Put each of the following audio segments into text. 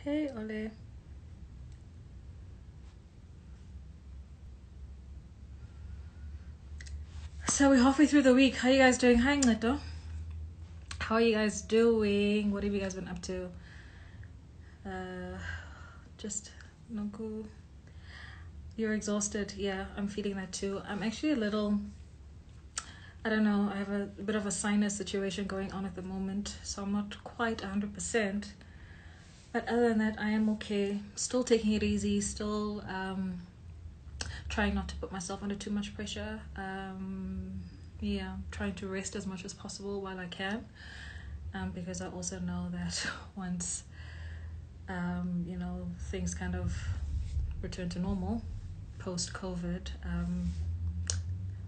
Hey, Ole. So we're halfway through the week. How are you guys doing? Hi, Neto. How are you guys doing? What have you guys been up to? Just Noku. You're exhausted. Yeah, I'm feeling that too. I'm actually a little. I don't know. I have a bit of a sinus situation going on at the moment, so I'm not quite 100%. But other than that, I am okay. Still taking it easy. Still trying not to put myself under too much pressure. Trying to rest as much as possible while I can, because I also know that once things kind of return to normal post COVID,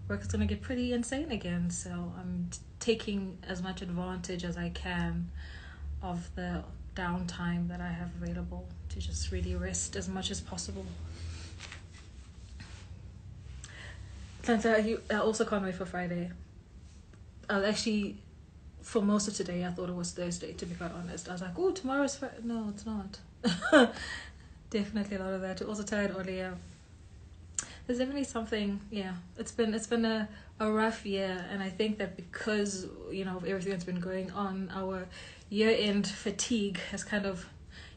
work is going to get pretty insane again. So I'm taking as much advantage as I can of the downtime that I have available to just really rest as much as possible. I also can't wait for Friday. Actually, for most of today, I thought it was Thursday, to be quite honest. I was like, oh, tomorrow's Friday. No, it's not. Definitely a lot of that. Also tired earlier. There's definitely something, it's been a rough year, and I think that because, of everything that's been going on, our year-end fatigue has kind of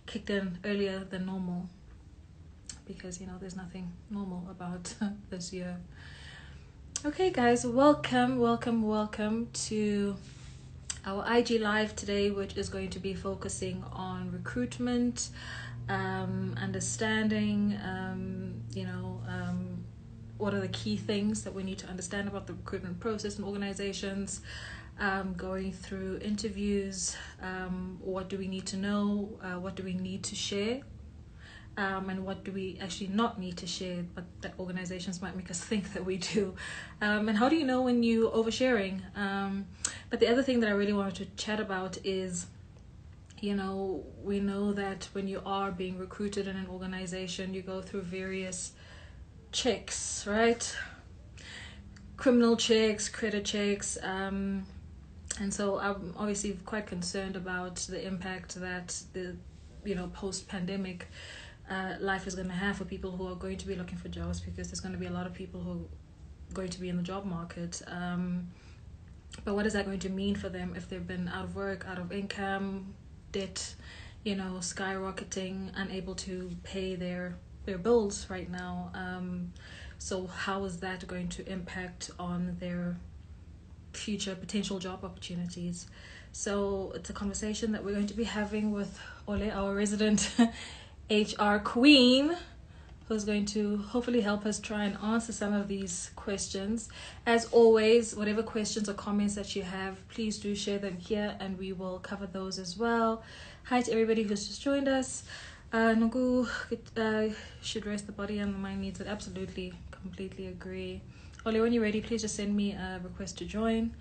kicked in earlier than normal, because, there's nothing normal about this year. Okay, guys, welcome to our IG Live today, which is going to be focusing on recruitment, understanding, what are the key things that we need to understand about the recruitment process in organizations, going through interviews, what do we need to know, what do we need to share, and what do we actually not need to share, but that organizations might make us think that we do, and how do you know when you're oversharing. But the other thing that I really wanted to chat about is, we know that when you are being recruited in an organization, you go through various checks, right? Criminal checks, credit checks, and so I'm obviously quite concerned about the impact that the post-pandemic life is going to have for people who are going to be looking for jobs, because there's going to be a lot of people who are going to be in the job market, but what is that going to mean for them if they've been out of work, out of income, debt, skyrocketing, unable to pay their bills right now? So how is that going to impact on their future potential job opportunities? So it's a conversation that we're going to be having with Ole, our resident HR queen, who's going to hopefully help us try and answer some of these questions. As always, whatever questions or comments that you have, please do share them here and we will cover those as well. Hi to everybody who's just joined us. Nugu should rest the body and the mind needs it. Absolutely, completely agree. Ole, when you're ready, please just send me a request to join.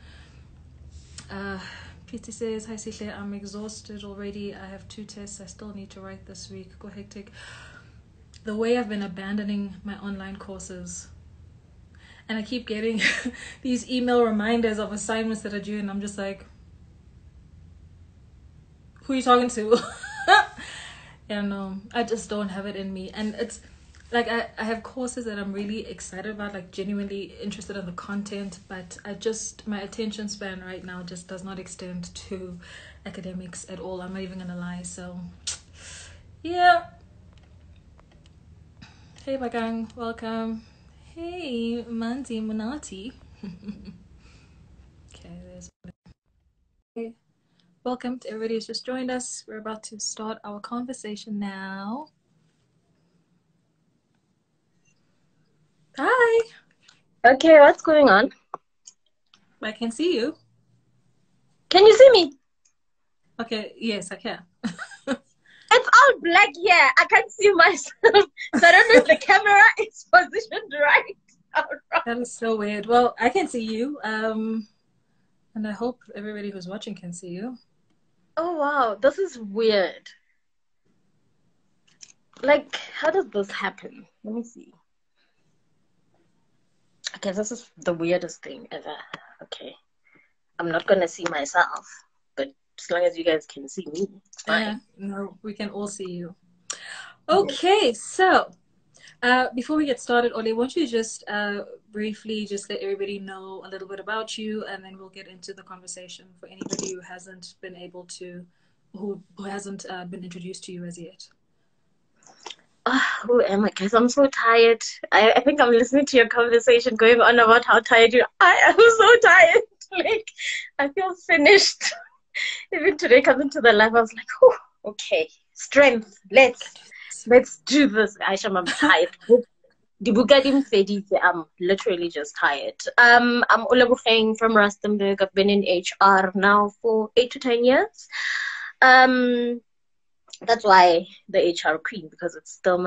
Piti says, hi Sihle, I'm exhausted already. I have 2 tests I still need to write this week. Go hectic. The way I've been abandoning my online courses, and I keep getting these email reminders of assignments that are due, and I'm just like, who are you talking to? I just don't have it in me. And it's like I have courses that I'm really excited about, like genuinely interested in the content, but my attention span right now just does not extend to academics at all. I'm not even gonna lie. So yeah. Hey Bagang, welcome. Hey Manzi Munati. Okay, there's okay. Welcome to everybody who's just joined us. We're about to start our conversation now. Hi. Okay, what's going on? I can see you. Can you see me? Okay, yes, I can. It's all black here. I can't see myself. So I don't know if the camera is positioned right or wrong. That is so weird. Well, I can see you. And I hope everybody who's watching can see you. Oh, wow. This is weird. Like, how does this happen? Let me see. Okay, this is the weirdest thing ever. Okay. I'm not going to see myself, but as long as you guys can see me, it's fine. Yeah, no, we can all see you. Okay, so before we get started, Ole, won't you just briefly just let everybody know a little bit about you, and then we'll get into the conversation for anybody who hasn't been able to, who hasn't been introduced to you as yet. Who am I, guys? I'm so tired. I think I'm listening to your conversation going on about how tired you are. I am so tired. Like, I feel finished. Even today, coming to the live, I was like, oh, okay, strength. Let's do this. Aisha, I'm tired. I'm literally just tired. I'm Olebogeng from Rustenburg. I've been in HR now for 8 to 10 years. That's why the HR queen, because it's still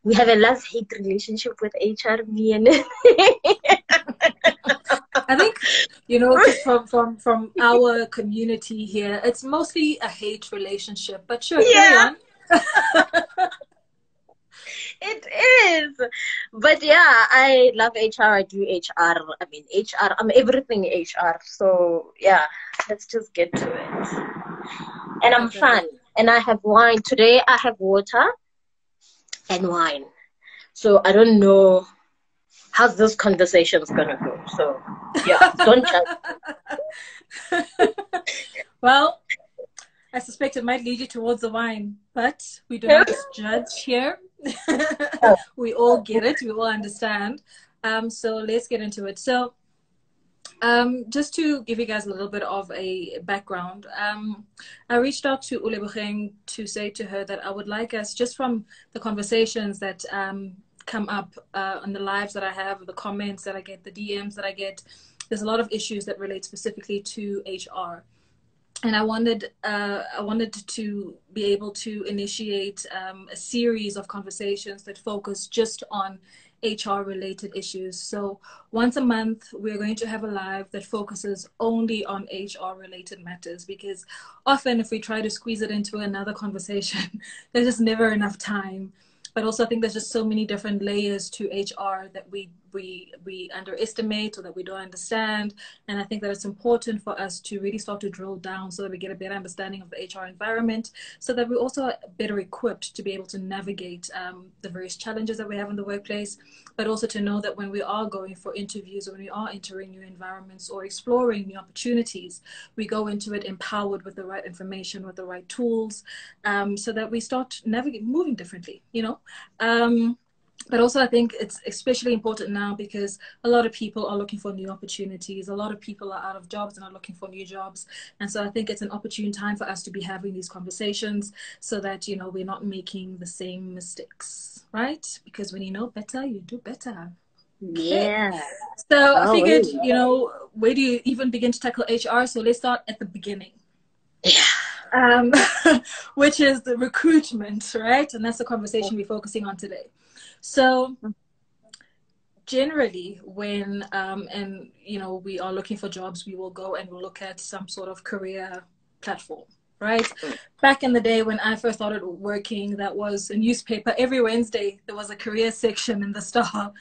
we have a love-hate relationship with HR, me and I think, you know, just from our community here, it's mostly a hate relationship, but sure, carry on. It is. But yeah, I love HR. I do HR. I mean, HR. I'm everything HR. So yeah, let's just get to it. And I'm fun. And I have wine. Today I have water and wine. So I don't know how this conversation's gonna go. So yeah, don't judge. Well, I suspect it might lead you towards the wine, but we do not judge here. We all get it. We all understand. So let's get into it. So just to give you guys a little bit of a background, I reached out to Olebogeng to say to her that I would like us, just from the conversations that come up on the lives that I have, the comments that I get, the DMs that I get, there's a lot of issues that relate specifically to HR. And I wanted to be able to initiate a series of conversations that focus just on HR related issues. So once a month, we're going to have a live that focuses only on HR related matters, because often if we try to squeeze it into another conversation, there's just never enough time. But also I think there's just so many different layers to HR that we underestimate or that we don't understand. And I think that it's important for us to really start to drill down so that we get a better understanding of the HR environment, so that we're also better equipped to be able to navigate the various challenges that we have in the workplace, but also to know that when we are going for interviews or when we are entering new environments or exploring new opportunities, we go into it empowered with the right information, with the right tools, so that we start moving differently, you know. But also I think it's especially important now because a lot of people are looking for new opportunities. A lot of people are out of jobs and are looking for new jobs. And so I think it's an opportune time for us to be having these conversations so that, you know, we're not making the same mistakes, right? Because when you know better, you do better. Okay. Yeah. So I figured, you know, where do you even begin to tackle HR? So let's start at the beginning. Which is the recruitment, right? And that's the conversation we're focusing on today. So generally when and you know, we are looking for jobs, we will go and we'll look at some sort of career platform, right? Back in the day when I first started working, that was a newspaper. Every Wednesday there was a career section in the Star,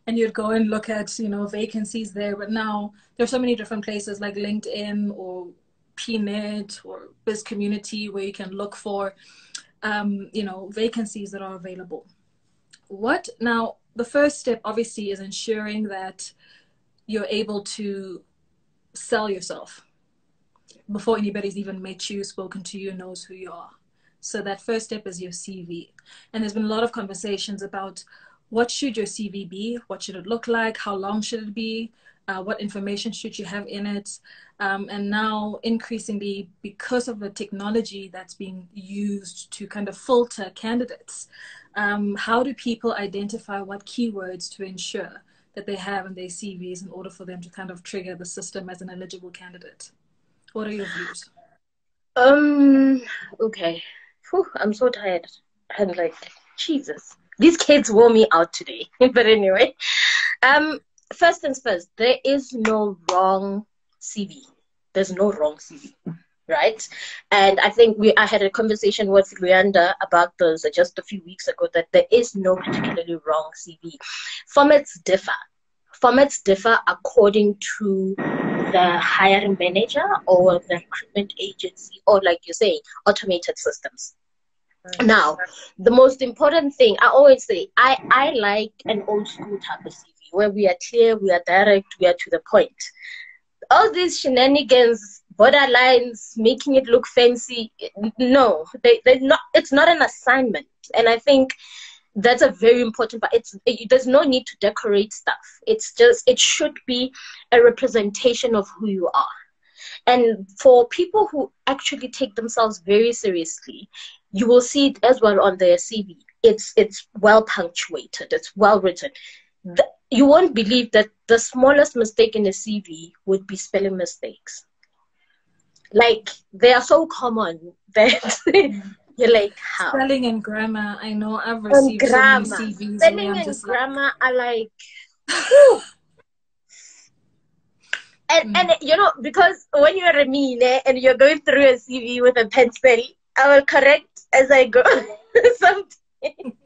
and you'd go and look at, you know, vacancies there. But now there's so many different places like LinkedIn or PNet or Biz Community where you can look for you know, vacancies that are available. Now, the first step obviously is ensuring that you're able to sell yourself before anybody's even met you, spoken to you, knows who you are. So that first step is your CV. And there's been a lot of conversations about what should your CV be? What should it look like? How long should it be? What information should you have in it? And now increasingly, because of the technology that's being used to kind of filter candidates, how do people identify what keywords to ensure that they have in their CVs in order for them to kind of trigger the system as an eligible candidate? What are your views? Okay. Whew, I'm so tired. I'm like, Jesus. These kids wore me out today. But anyway, first things first, there is no wrong CV. There's no wrong CV, right? And I think I had a conversation with Rianda about this just a few weeks ago, that there is no particularly wrong CV. Formats differ. Formats differ according to the hiring manager or the recruitment agency, or like you say, automated systems. Now, the most important thing, I always say, I like an old school type of CV where we are clear, we are direct, we are to the point. All these shenanigans, borderlines, making it look fancy, no, they're not. It's not an assignment, and I think that's a very important part. There's no need to decorate stuff. It's just, it should be a representation of who you are. And for people who actually take themselves very seriously, you will see it as well on their CV. It's well punctuated. It's well written. You won't believe that the smallest mistake in a CV would be spelling mistakes. Like, they are so common that you're like, how? Spelling and grammar. I know I've received so many CVs. Spelling and grammar are like, whew. And you know, because when you're a mean and you're going through a CV with a pencil, I will correct as I go. Something.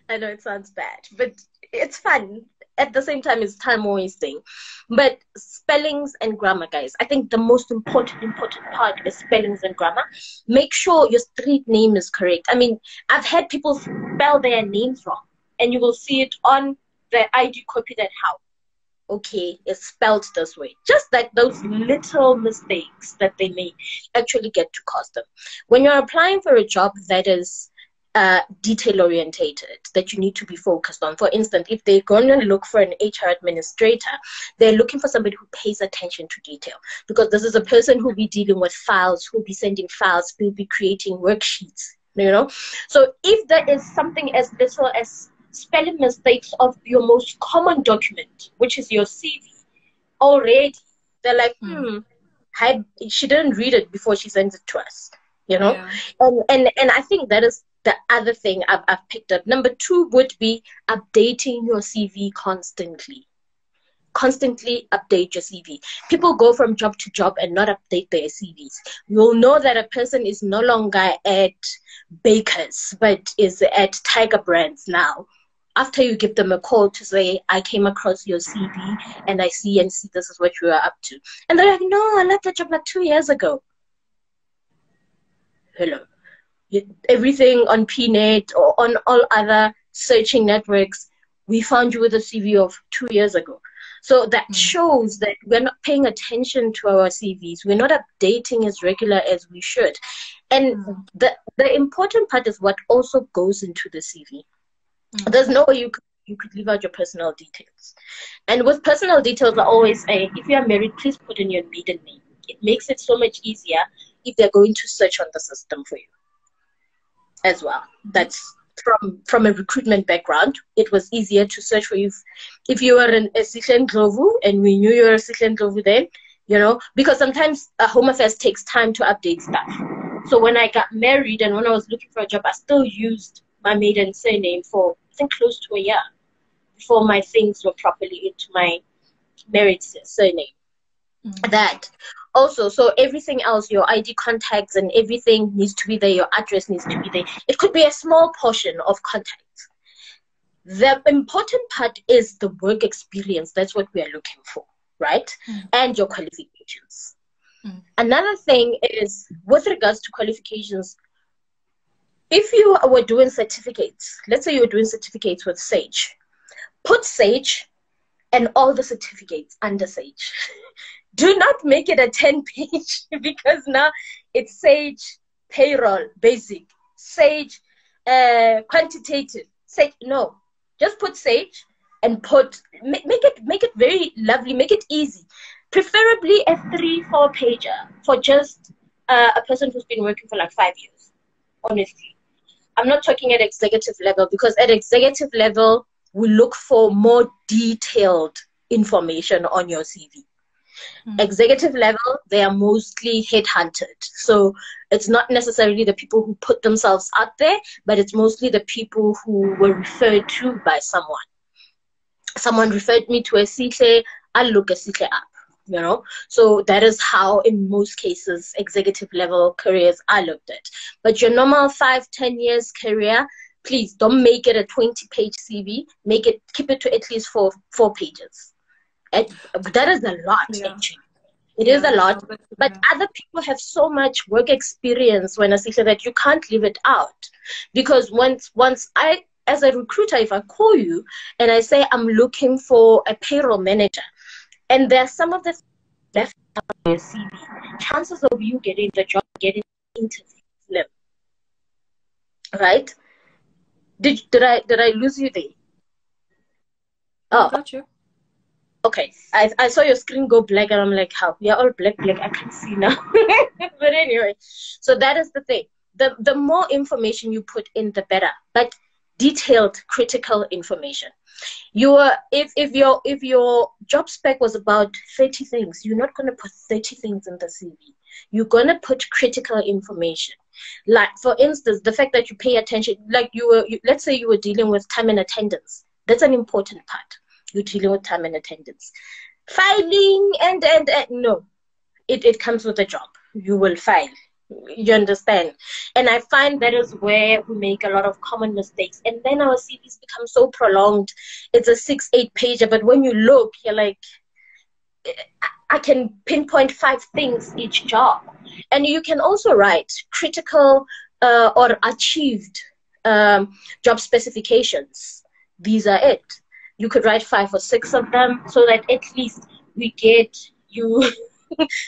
I know it sounds bad, but it's fun. At the same time, it's time wasting. But spellings and grammar, guys, I think the most important part is spellings and grammar. Make sure your street name is correct. I mean, I've had people spell their names wrong, and you will see it on the ID copy that how. Okay, it's spelled this way. Just like those little mistakes that they may actually get to cost them. When you're applying for a job that is detail orientated, that you need to be focused on. For instance, if they're going to look for an HR administrator, they're looking for somebody who pays attention to detail, because this is a person who'll be dealing with files, who'll be sending files, who'll be creating worksheets, you know. So if there is something as little as spelling mistakes of your most common document, which is your CV, already they're like, she didn't read it before she sends it to us, you know. And I think that is the other thing I've picked up. Number 2 would be updating your CV constantly. Constantly update your CV. People go from job to job and not update their CVs. You'll know that a person is no longer at Baker's, but is at Tiger Brands now, after you give them a call to say, I came across your CV and I see this is what you are up to. And they're like, no, I left that job like 2 years ago. Hello. Everything on PNet or on all other searching networks, we found you with a CV of 2 years ago. So that shows that we're not paying attention to our CVs. We're not updating as regular as we should. And the important part is what also goes into the CV. There's no way you could leave out your personal details. And with personal details, I always say, if you are married, please put in your maiden name. It makes it so much easier if they're going to search on the system for you as well. That's from a recruitment background. It was easier to search for you if you were a Sihle Ndlovu and we knew you were a Sihle Ndlovu then, you know, because sometimes Home Affairs takes time to update stuff. So when I got married and when I was looking for a job, I still used my maiden surname for, I think, close to a year before my things were properly into my married surname. That also, so everything else, your ID contacts and everything needs to be there, your address needs to be there. It could be a small portion of contacts. The important part is the work experience. That's what we are looking for, right? And your qualifications. Another thing is, with regards to qualifications, if you were doing certificates, let's say you were doing certificates with Sage, put Sage and all the certificates under Sage. Do not make it a 10-page because now it's Sage payroll basic, Sage quantitative. Sage, no, just put Sage and make it very lovely, make it easy. Preferably a 3-4 pager for just a person who's been working for like 5 years. Honestly, I'm not talking at executive level, because at executive level we look for more detailed information on your CV. Executive level, they are mostly headhunted. So it's not necessarily the people who put themselves out there, but it's mostly the people who were referred to by someone. Someone referred me to a Sihle, I'll look a Sihle up, you know. So that is how, in most cases, executive level careers are looked at. But your normal 5-10 years career, please don't make it a 20-page CV. Keep it to at least four pages. That is a lot, actually. It is a lot, No, that's but other people have so much work experience when I say that you can't leave it out. Because once I, as a recruiter, if I call you and I say I'm looking for a payroll manager, and there's some of the left on your CV, chances of you getting the job, getting the interview, slim, right? Did I lose you there? no, I Oh, got you. okay. I saw your screen go black and I'm like, how? We are all black. I can't see now. But anyway, so that is the thing. The more information you put in, the better. But detailed, critical information. You are if your job spec was about 30 things, you're not gonna put 30 things in the CV. You're gonna put critical information. Like for instance, the fact that you pay attention, like let's say you were dealing with time and attendance. That's an important part. You're dealing with time and attendance. Filing and no. It comes with a job. You will file. You understand? And I find that is where we make a lot of common mistakes. And then our CVs become so prolonged. It's a 6-8 pager, but when you look, you're like, I can pinpoint 5 things each job. And you can also write critical or achieved job specifications. These are it. You could write 5 or 6 of them so that at least we get you.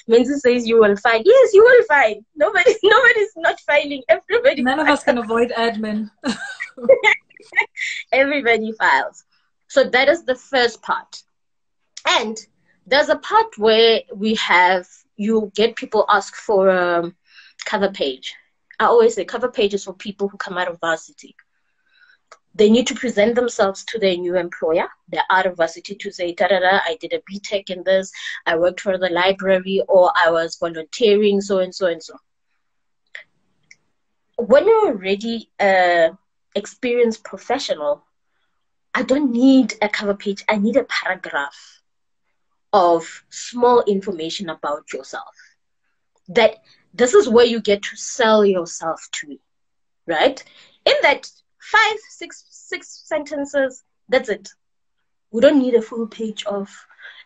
Menzi says you will find. Yes, you will find. Nobody's not filing. Everybody None of us can avoid admin. everybody files. So that is the first part. And there's a part where you get people ask for a cover page. I always say cover pages for people who come out of varsity. They need to present themselves to their new employer. They're out of varsity to say, ta-da-da, I did a BTech in this, I worked for the library, or I was volunteering, so and so and so. When you're already an experienced professional, I don't need a cover page. I need a paragraph of small information about yourself. That this is where you get to sell yourself to me, right? In that 5, 6 sentences, that's it. We don't need a full page of.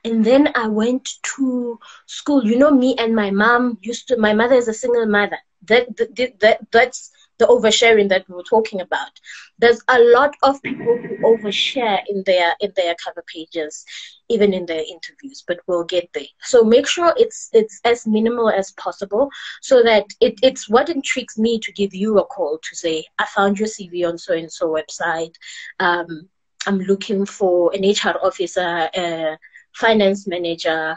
And then I went to school. You know, me and my mom my mother is a single mother. That's the oversharing that we were talking about. There's a lot of people who overshare in their cover pages, even in their interviews, but we'll get there. So make sure it's as minimal as possible so that it's what intrigues me to give you a call to say, I found your CV on so-and-so website. I'm looking for an HR officer, a finance manager.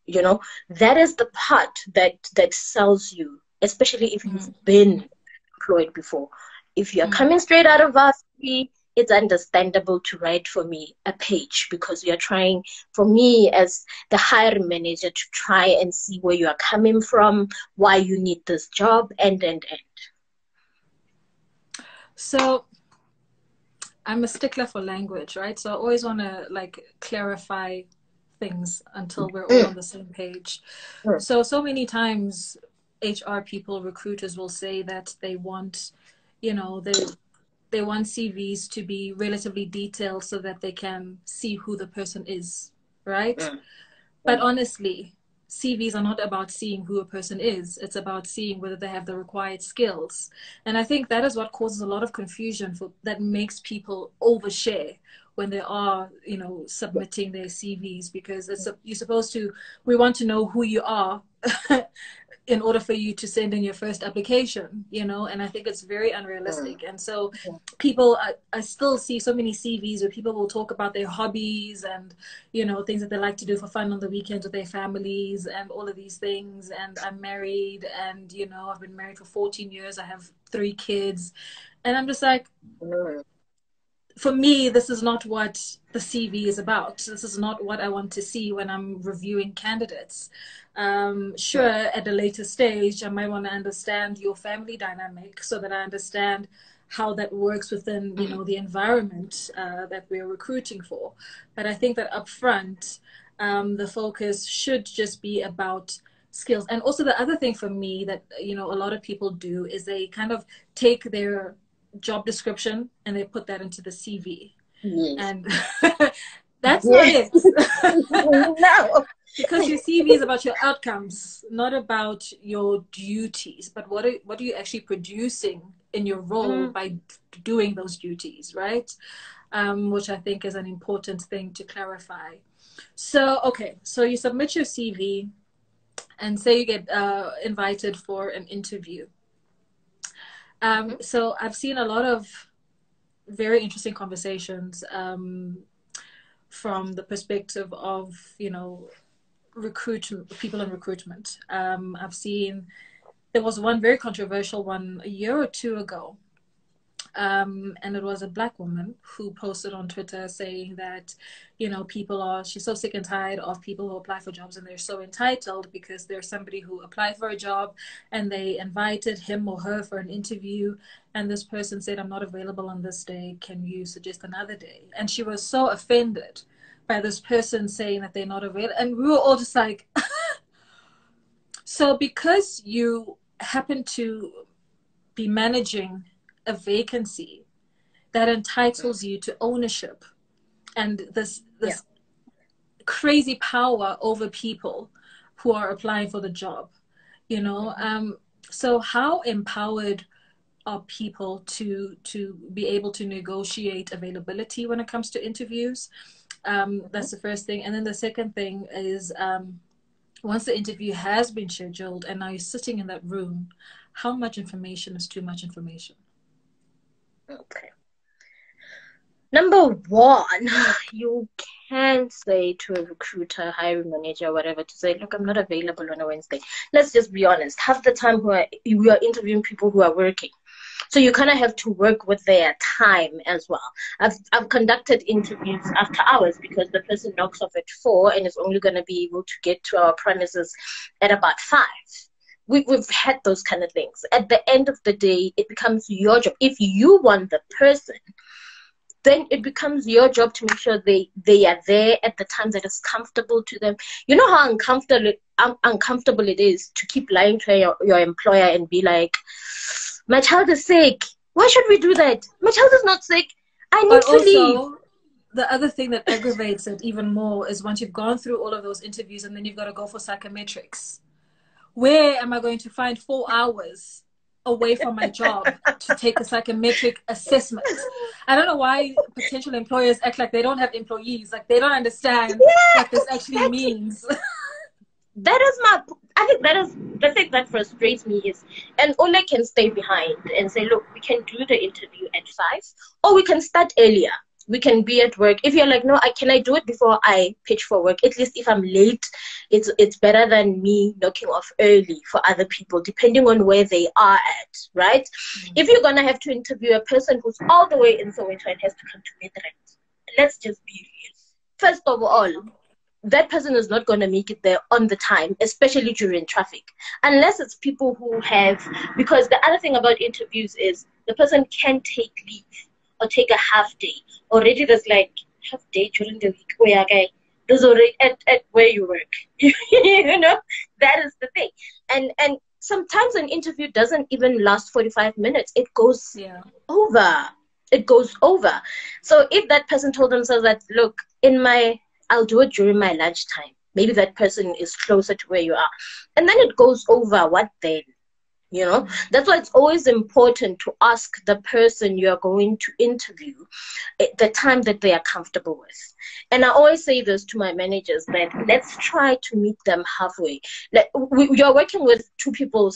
You know, that is the part that sells you, especially if you've been employed before. If you're coming straight out of varsity, it's understandable to write for me a page because you're trying, for me as the hiring manager, to try and see where you are coming from, why you need this job, and. So I'm a stickler for language, right? So I always want to like clarify things until we're all on the same page. So many times HR people, recruiters will say that they want, they want CVs to be relatively detailed so that they can see who the person is, right? But honestly, CVs are not about seeing who a person is. It's about seeing whether they have the required skills. And I think that is what causes a lot of confusion that makes people overshare when they are, submitting their CVs, because we want to know who you are in order for you to send in your first application, and I think it's very unrealistic. And so I still see so many CVs where people will talk about their hobbies and, things that they like to do for fun on the weekends with their families and all of these things. And I'm married and, I've been married for 14 years. I have 3 kids. And I'm just like, for me, this is not what the CV is about. This is not what I want to see when I'm reviewing candidates. Sure, at a later stage, I might want to understand your family dynamic so that I understand how that works within, the environment that we're recruiting for. But I think that up front, the focus should just be about skills. And also the other thing for me that, a lot of people do is they kind of take their job description and they put that into the CV. Yes. And that's not it. No. Because your CV is about your outcomes, not about your duties. But what are you actually producing in your role by doing those duties, right? Which I think is an important thing to clarify. So, okay, so you submit your CV and say you get invited for an interview. So I've seen a lot of very interesting conversations from the perspective of, people in recruitment. I've seen there was one very controversial one a year or two ago. And it was a black woman who posted on Twitter saying that, she's so sick and tired of people who apply for jobs and they're so entitled because there's somebody who applied for a job and they invited him or her for an interview. And this person said, I'm not available on this day. Can you suggest another day? And she was so offended by this person saying that they're not available. And we were all just like, so because you happen to be managing a vacancy that entitles you to ownership and this crazy power over people who are applying for the job, so how empowered are people to be able to negotiate availability when it comes to interviews? That's the first thing. And then the second thing is, once the interview has been scheduled and now you're sitting in that room, how much information is too much information? Okay. Number one, you can say to a recruiter, hiring manager, whatever, to say, look, I'm not available on a Wednesday. Let's just be honest. Half the time we are interviewing people who are working. So you kind of have to work with their time as well. I've conducted interviews after hours because the person knocks off at 4 and is only going to be able to get to our premises at about 5. We've had those kind of things. At the end of the day, it becomes your job. If you want the person, then it becomes your job to make sure they are there at the time that is comfortable to them. You know how uncomfortable it is to keep lying to your employer and be like, my child is sick. Why should we do that? My child is not sick. I need to leave. The other thing that aggravates it even more is once you've gone through all of those interviews and then you've got to go for psychometrics. Where am I going to find 4 hours away from my job to take a psychometric assessment? I don't know why potential employers act like they don't have employees, like they don't understand what this actually means. I think that is the thing that frustrates me is, and Ole can stay behind and say, look, we can do the interview at 5, or we can start earlier. We can be at work. If you're like, no, can I do it before I pitch for work? At least if I'm late, it's better than me knocking off early for other people, depending on where they are at, right? If you're going to have to interview a person who's all the way in Soweto and has to come to Midrand, let's just be real. First of all, that person is not going to make it there on the time, especially during traffic, unless it's people who have, because the other thing about interviews is the person can take leave or take a half day. Already there's like half day during the week where there's already at where you work. That is the thing. And sometimes an interview doesn't even last 45 minutes. It goes over. It goes over. So if that person told themselves that, look, I'll do it during my lunchtime. Maybe that person is closer to where you are. And then it goes over. What then? That's why it's always important to ask the person you're going to interview at the time that they are comfortable with. And I always say this to my managers, that let's try to meet them halfway. You're working with 2 people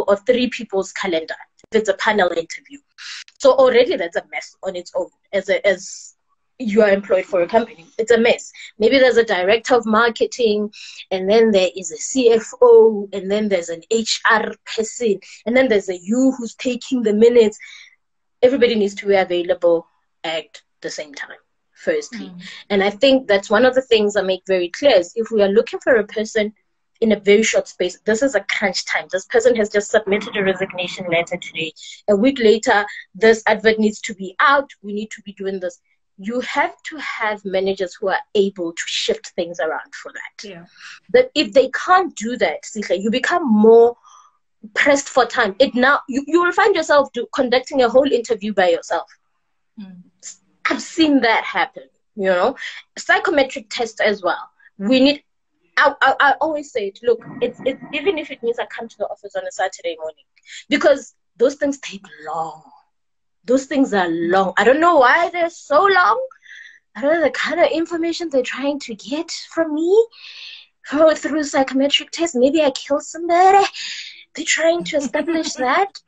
or 3 people's calendar. It's a panel interview. So already that's a mess on its own as you are employed for a company. It's a mess. Maybe there's a director of marketing, and then there is a CFO, and then there's an HR person, and then there's you who's taking the minutes. Everybody needs to be available at the same time, firstly. And I think that's one of the things I make very clear is if we are looking for a person in a very short space, this is a crunch time. This person has just submitted a resignation letter today. A week later, this advert needs to be out. We need to be doing this. You have to have managers who are able to shift things around for that. Yeah. But if they can't do that, you become more pressed for time. You will find yourself conducting a whole interview by yourself. I've seen that happen. Psychometric test as well. We need I always say it. Look, it's even if it means I come to the office on a Saturday morning, because those things take long. Those things are long. I don't know why they're so long. I don't know the kind of information they're trying to get from me through psychometric tests. Maybe I kill somebody. They're trying to establish that.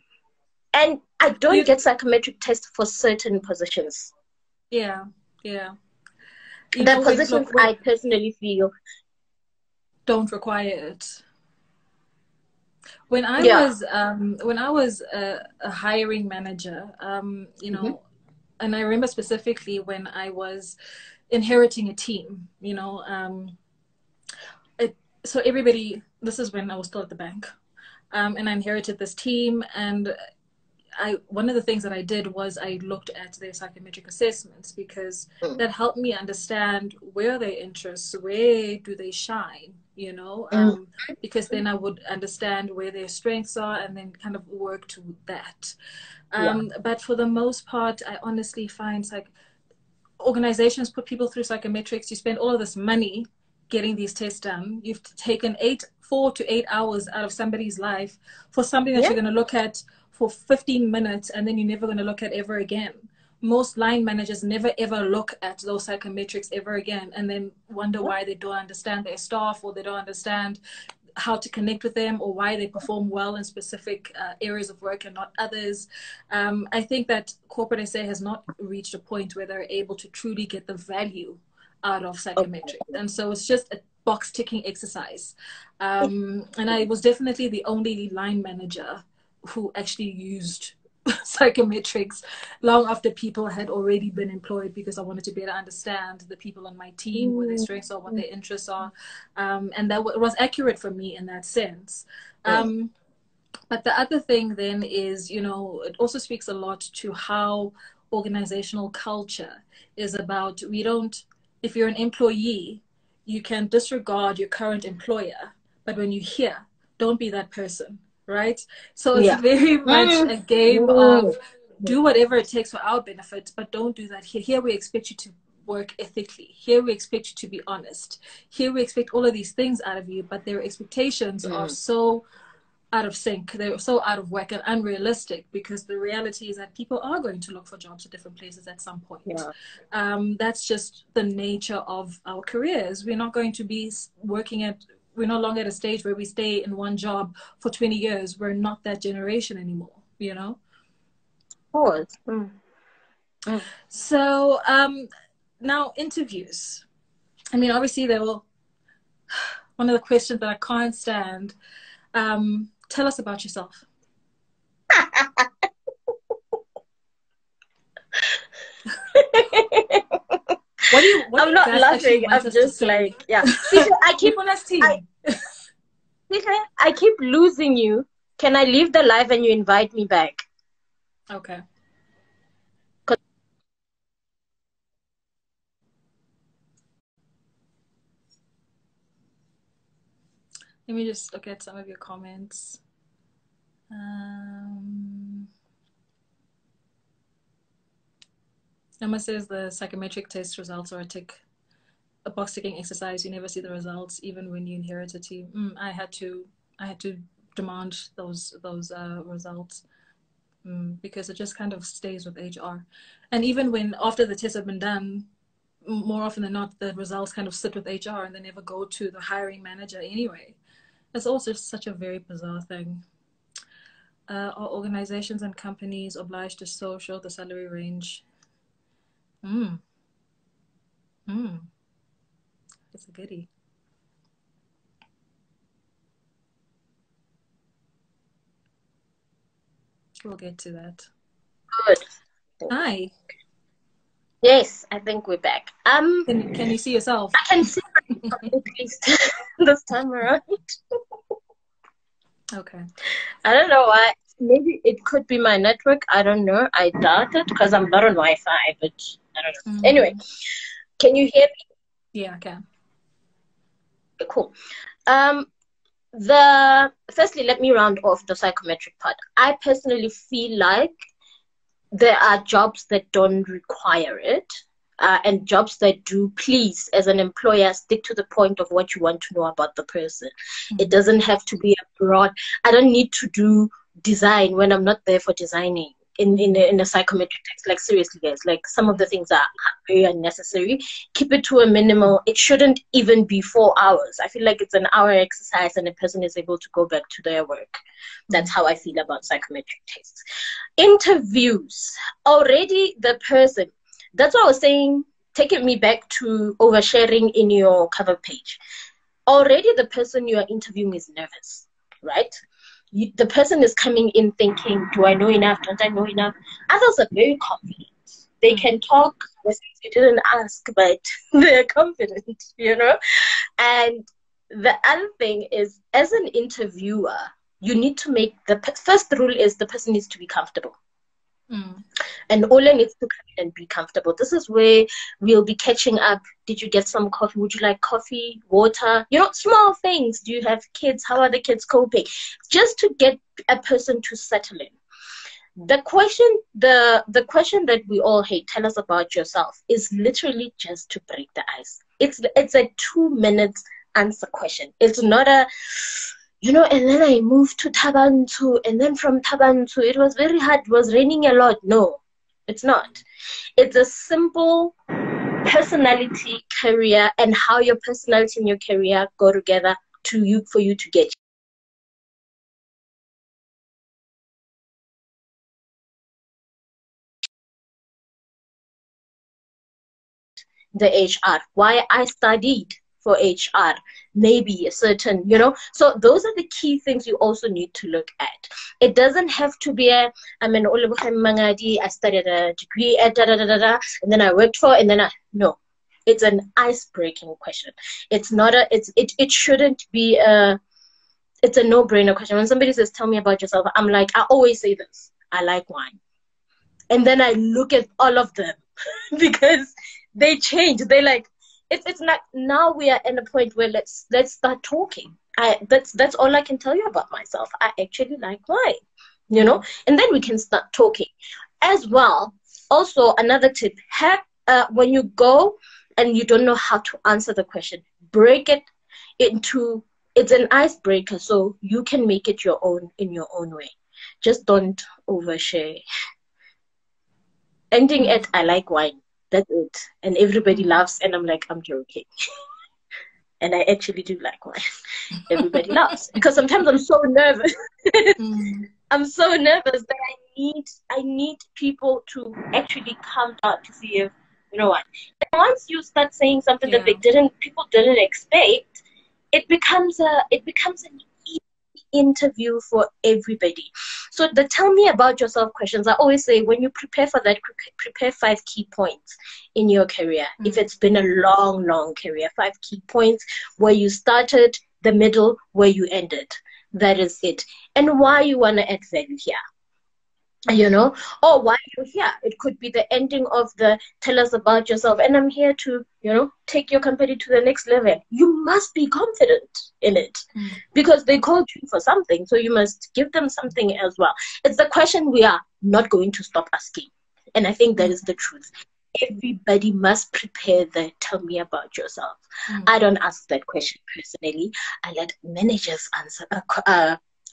And I don't get psychometric tests for certain positions. Yeah, yeah. The positions I personally feel don't require it. When I was a hiring manager, you know, and I remember specifically when I was inheriting a team, you know, so everybody, this is when I was still at the bank, and I inherited this team, and one of the things that I did was I looked at their psychometric assessments, because that helped me understand where are their interests, where do they shine, you know, because then I would understand where their strengths are and then kind of work to that. But for the most part, I honestly find organizations put people through psychometrics. You spend all of this money getting these tests done. You've taken 4 to 8 hours out of somebody's life for something that you're going to look at for 15 minutes and then you're never going to look at ever again. Most line managers never ever look at those psychometrics ever again, and then wonder why they don't understand their staff, or they don't understand how to connect with them, or why they perform well in specific areas of work and not others. I think that corporate SA has not reached a point where they're able to truly get the value out of psychometrics. And so it's just a box ticking exercise. And I was definitely the only line manager who actually used psychometrics long after people had already been employed, because I wanted to better understand the people on my team, what their strengths are, what their interests are, and that was accurate for me in that sense. But the other thing then is, you know, it also speaks a lot to how organizational culture is about. If you're an employee, you can disregard your current employer, but when you're here, don't be that person. Right? So it's very much a game of do whatever it takes for our benefit, but don't do that here. Here we expect you to work ethically. Here we expect you to be honest. Here we expect all of these things out of you, but their expectations are so out of sync. They're so out of whack and unrealistic, because the reality is that people are going to look for jobs at different places at some point. That's just the nature of our careers. We're not going to be we're no longer at a stage where we stay in one job for 20 years. We're not that generation anymore, you know? Of course. So now interviews. I mean, obviously they will, one of the questions that I can't stand, tell us about yourself. I'm not laughing. I'm just like, I keep losing you. Can I leave the live and you invite me back? Okay. Let me just look at some of your comments. Emma says the psychometric test results are a box ticking exercise. You never see the results, even when you inherit a team. I had to demand those results, because it just kind of stays with HR. And even when after the tests have been done, more often than not, the results kind of sit with HR and they never go to the hiring manager anyway. It's also such a very bizarre thing. Are organizations and companies obliged to show the salary range? It's a goodie. We'll get to that. Good. Hi. Yes, I think we're back. Can you see yourself? I can see at least this time around. Okay. I don't know why. Maybe it could be my network. I don't know. I doubt it, because I'm not on Wi-Fi, but I don't know. Anyway, can you hear me? Yeah, I can. Okay, cool. Firstly, let me round off the psychometric part. I personally feel like there are jobs that don't require it. and jobs that do, please, as an employer, stick to the point of what you want to know about the person. It doesn't have to be a broad. I don't need to do design when I'm not there for designing in a psychometric text. Like, seriously, guys, like, some of the things are very unnecessary. Keep it to a minimal. It shouldn't even be 4 hours. I feel like it's an hour exercise and a person is able to go back to their work. That's how I feel about psychometric tests. Interviews. Already the person, that's what I was saying, taking me back to oversharing in your cover page. Already the person you are interviewing is nervous, right? The person is coming in thinking, do I know enough? Don't I know enough? Others are very confident. They can talk as if you didn't ask, but they're confident, you know? And the other thing is, as an interviewer, you need to make the first rule is the person needs to be comfortable. And Ola needs to come in and be comfortable. This is where we'll be catching up. Did you get some coffee? Would you like coffee, water? You know, small things. Do you have kids? How are the kids coping? Just to get a person to settle in. The question that we all hate, tell us about yourself, is literally just to break the ice. It's a 2 minutes answer question. It's not a, you know, and then I moved to Tabantu, and then from Tabantu, it was very hard. It was raining a lot. No, it's not. It's a simple personality, career, and how your personality and your career go together for you to get the HR. Why I studied for HR, maybe a certain, you know. So those are the key things you also need to look at. It doesn't have to be I'm an Olebogeng Mangadi, I studied a degree at and then I worked for, and then no. It's an ice-breaking question. It's not it shouldn't be it's a no-brainer question. When somebody says, tell me about yourself, I'm like, I always say this, I like wine. And then I look at all of them because they change. They like, it's not, now we are in a point where let's start talking. That's all I can tell you about myself. I actually like wine, you know, and then we can start talking as well. Also, another tip, when you go and you don't know how to answer the question, break it into, it's an icebreaker, so you can make it your own in your own way. Just don't overshare. Ending at, I like wine. That's it. And everybody laughs, and I'm like, I'm joking. And I actually do like wine. Everybody laughs. Because sometimes I'm so nervous. I'm so nervous that I need people to actually calm down to see if, you know what. And once you start saying something that people didn't expect, it becomes an easy interview for everybody. So the tell me about yourself questions, I always say, when you prepare for that, prepare 5 key points in your career. If it's been a long career, 5 key points, where you started, the middle, where you ended. That is it. And why you want to add value here. You know, or why you're here. It could be the ending of the tell us about yourself, and I'm here to, you know, take your company to the next level. You must be confident in it because they called you for something, so you must give them something as well. It's the question we are not going to stop asking, and I think that is the truth. Everybody must prepare the tell me about yourself. I don't ask that question personally. I let managers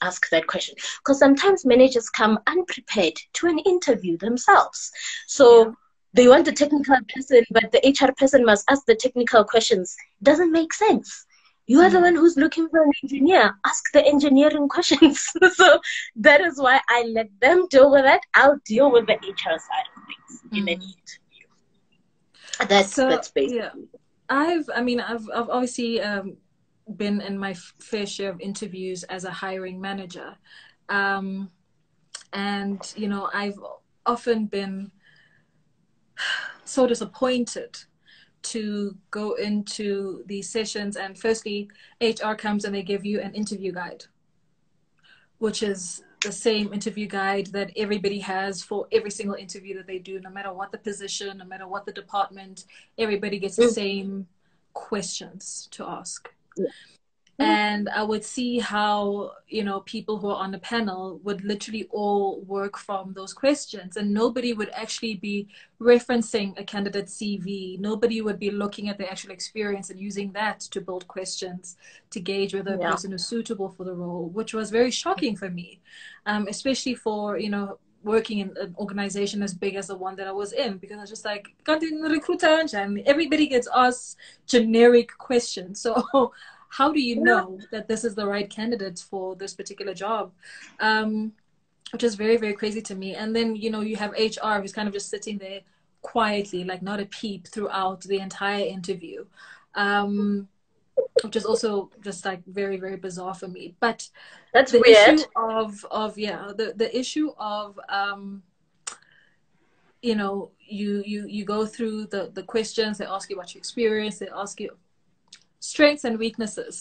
ask that question, because sometimes managers come unprepared to an interview themselves. So they want a technical person, but the HR person must ask the technical questions. It doesn't make sense. You are the one who's looking for an engineer. Ask the engineering questions. So that is why I let them deal with it. I'll deal with the HR side of things in an interview. That's basically. I've obviously been in my fair share of interviews as a hiring manager, and you know, I've often been so disappointed to go into these sessions, and firstly HR comes and they give you an interview guide, which is the same interview guide that everybody has for every single interview that they do, no matter what the position, no matter what the department. Everybody gets the same questions to ask. And I would see how, people who are on the panel would literally all work from those questions, and nobody would actually be referencing a candidate's CV. Nobody would be looking at their actual experience and using that to build questions to gauge whether a Yeah. person is suitable for the role, which was very shocking for me, especially for, working in an organization as big as the one that I was in, because I was just like, everybody gets asked generic questions. So how do you know that this is the right candidate for this particular job? Which is very, very crazy to me. And then, you have HR who's kind of just sitting there quietly, like not a peep throughout the entire interview. Which is also just like very, very bizarre for me. But That's the weird. issue of the issue of you go through the questions. They ask you about your experience. They ask you strengths and weaknesses.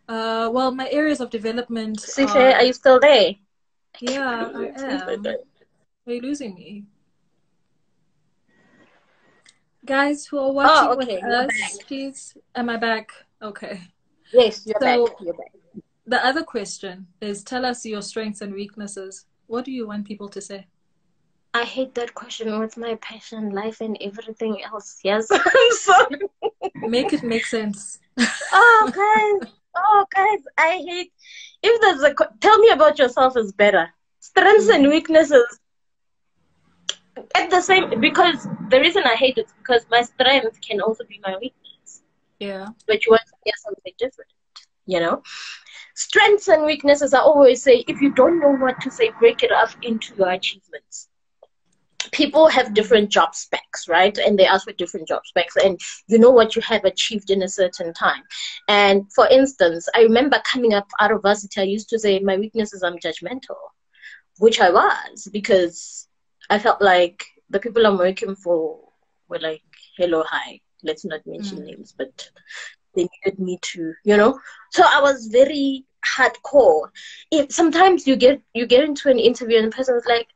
Well, my areas of development Sife, are... are you still there? Yeah, I am. Are you losing me? Guys who are watching with Okay, you're us, back. please. Am I back? Okay. Yes, you're back. So You're back. the other question is, tell us your strengths and weaknesses. What do you want people to say? I hate that question. What's my passion, life, and everything else? Yes, I'm sorry. Make it make sense. Oh, guys, I hate. If there's tell me about yourself is better. Strengths and weaknesses at the same, because the reason I hate it is because my strength can also be my weakness. Yeah. But you want to hear something different. Strengths and weaknesses, I always say, if you don't know what to say, break it up into your achievements. People have different job specs, right? And they ask for different job specs, and you know what you have achieved in a certain time. And for instance, I remember coming up out of varsity, I used to say my weakness is I'm judgmental, which I was, because I felt like the people I'm working for were like, hello, hi, let's not mention names, but they needed me to, So I was very hardcore. If sometimes you get into an interview and the person is like,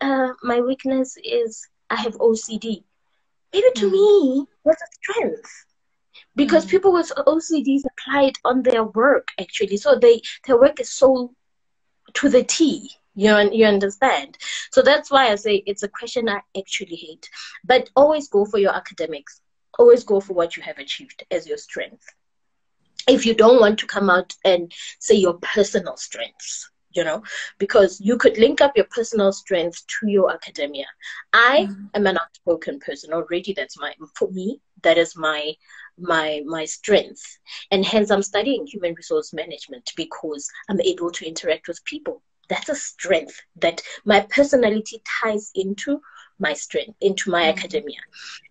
my weakness is I have OCD. Maybe to me that's a strength, because people with OCDs apply it on their work actually. So their work is so to the T. You understand? So that's why I say it's a question I actually hate. But always go for your academics. Always go for what you have achieved as your strength. If you don't want to come out and say your personal strengths, because you could link up your personal strengths to your academia. I am an outspoken person already. For me, that is my strength. And hence I'm studying human resource management, because I'm able to interact with people. That's a strength that my personality ties into my strength, into my academia.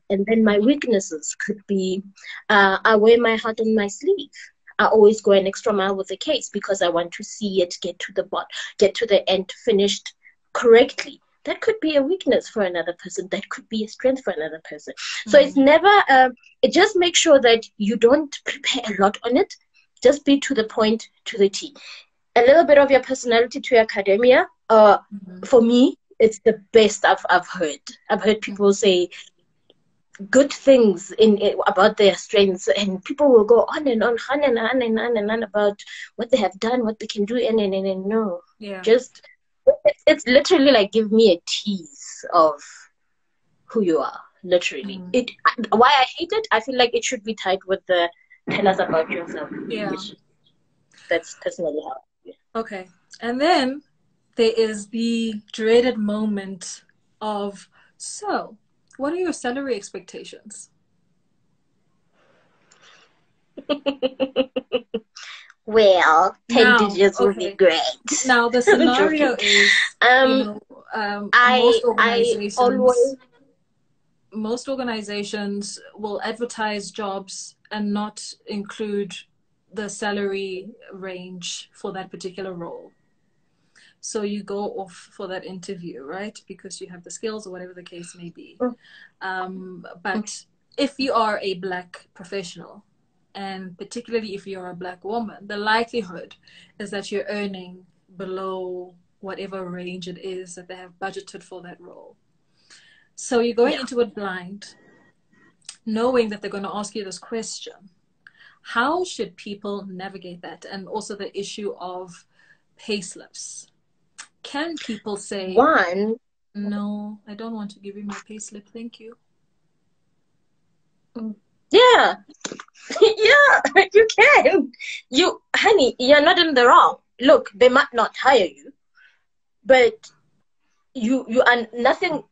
And then my weaknesses could be, I wear my heart on my sleeve. I always go an extra mile with the case because I want to see it get to the end finished correctly. That could be a weakness for another person. That could be a strength for another person. So it's never, just make sure that you don't prepare a lot on it. Just be to the point, to the T. A little bit of your personality to your academia. For me, it's the best I've heard. I've heard people say good things about their strengths, and people will go on and on about what they have done, what they can do, and no. Yeah. Just it's literally like give me a tease of who you are. Literally. Why I hate it, I feel like it should be tied with the tell us about yourself. Yeah. That's personally how I feel. Okay. And then there is the dreaded moment of, so what are your salary expectations? Well, 10 digits would be great. Now the scenario is, most organizations will advertise jobs and not include the salary range for that particular role. So you go off for that interview, right? Because you have the skills or whatever the case may be. But if you are a Black professional, and particularly if you're a Black woman, the likelihood is that you're earning below whatever range it is that they have budgeted for that role. So you're going into it blind. knowing that they're going to ask you this question, how should people navigate that? And also the issue of payslips. Can people say, One, no, I don't want to give you my payslip, thank you? yeah, yeah, you can. You, honey, you're not in the wrong. Look, they might not hire you, but you are nothing.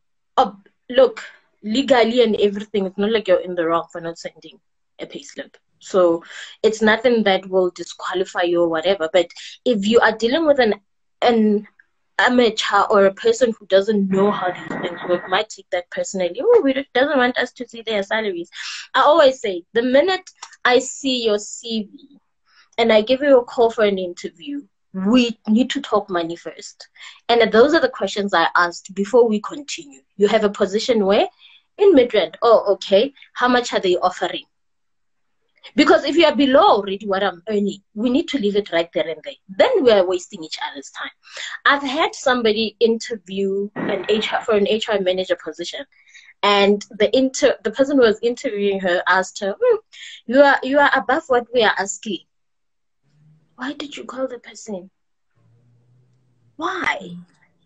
Look, legally and everything, it's not like you're in the wrong for not sending a payslip. So it's nothing that will disqualify you or whatever. But if you are dealing with an amateur or a person who doesn't know how these things work, might take that personally. Oh, we doesn't want us to see their salaries. I always say, the minute I see your CV and I give you a call for an interview, we need to talk money first. And those are the questions I asked before we continue. You have a position where in Midrand, oh, okay, how much are they offering? Because if you are below already what I'm earning, we need to leave it right there and there. Then we are wasting each other's time. I've had somebody interview for an HR manager position, and the person who was interviewing her asked her, you are above what we are asking. Why did you call the person? Why?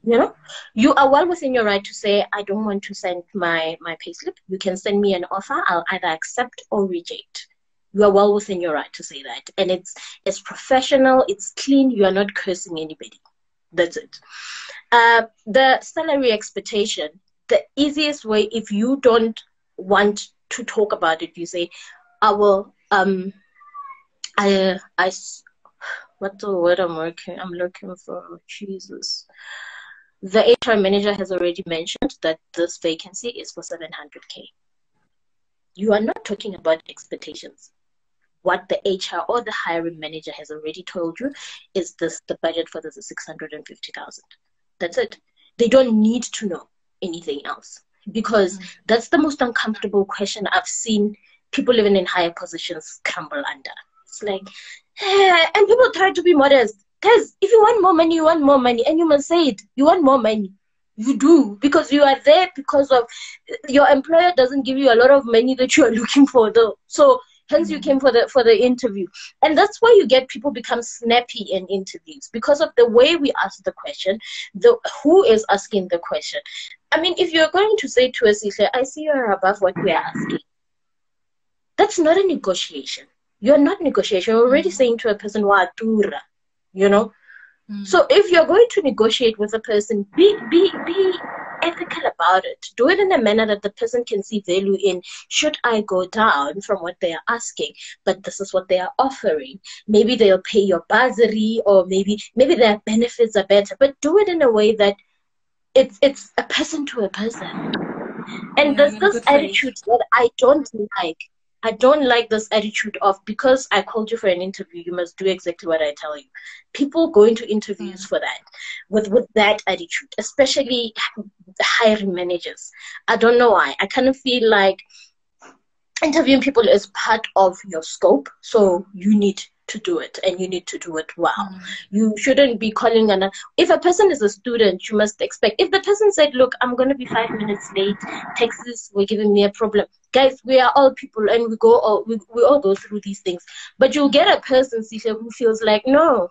You know, you are well within your right to say, I don't want to send my payslip. You can send me an offer. I'll either accept or reject. You are well within your right to say that. And it's professional, it's clean, you are not cursing anybody. That's it. The salary expectation, the easiest way, if you don't want to talk about it, you say, I will, what's the word I'm looking for? Jesus. The HR manager has already mentioned that this vacancy is for 700K. You are not talking about expectations. What the HR or the hiring manager has already told you is this: the budget for this is 650,000. That's it. They don't need to know anything else, because that's the most uncomfortable question I've seen people living in higher positions crumble under. It's like, and people try to be modest. Guys, if you want more money, you want more money, and you must say it. You want more money. You do, because you are there because of your employer doesn't give you a lot of money that you are looking for, though. So hence you came for the interview. And that's why you get people become snappy in interviews, because of the way we ask the question, who is asking the question. I mean, if you're going to say to us, I see you're above what we are asking, that's not a negotiation. You're not negotiation. You're already saying to a person, Watura, you know? So if you're going to negotiate with a person, be ethical about it. Do it in a manner that the person can see value in. Should I go down from what they are asking, but this is what they are offering? Maybe they'll pay your bursary, or maybe their benefits are better. But do it in a way that it's a person to a person. And there's this attitude that I don't like. I don't like this attitude of, because I called you for an interview, you must do exactly what I tell you. People go into interviews for that, with that attitude, especially hiring managers. I don't know why. I kind of feel like interviewing people is part of your scope, so you need to do it, and you need to do it well. You shouldn't be calling if a person is a student, you must expect. If the person said, look, I'm going to be 5 minutes late, taxes were giving me a problem. Guys, we are all people, and we all go through these things. But you'll get a person, who feels like, no,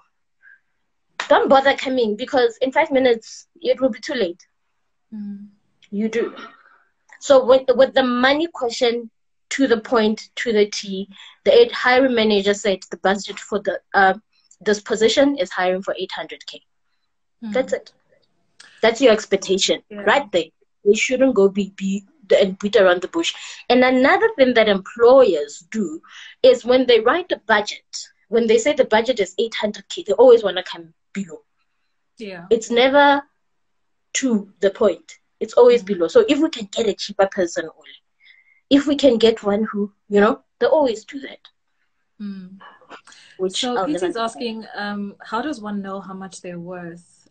don't bother coming, because in 5 minutes it will be too late. You do. So with the money question, to the point, to the T, the hiring manager said the budget for this position is hiring for 800K. That's it. That's your expectation, right there. They shouldn't go beat around the bush. And another thing that employers do is, when they write the budget, when they say the budget is 800K, they always want to come below. Yeah. It's never to the point. It's always below. So if we can get a cheaper person, if we can get one who, they always do that. So Peter's asking, how does one know how much they're worth?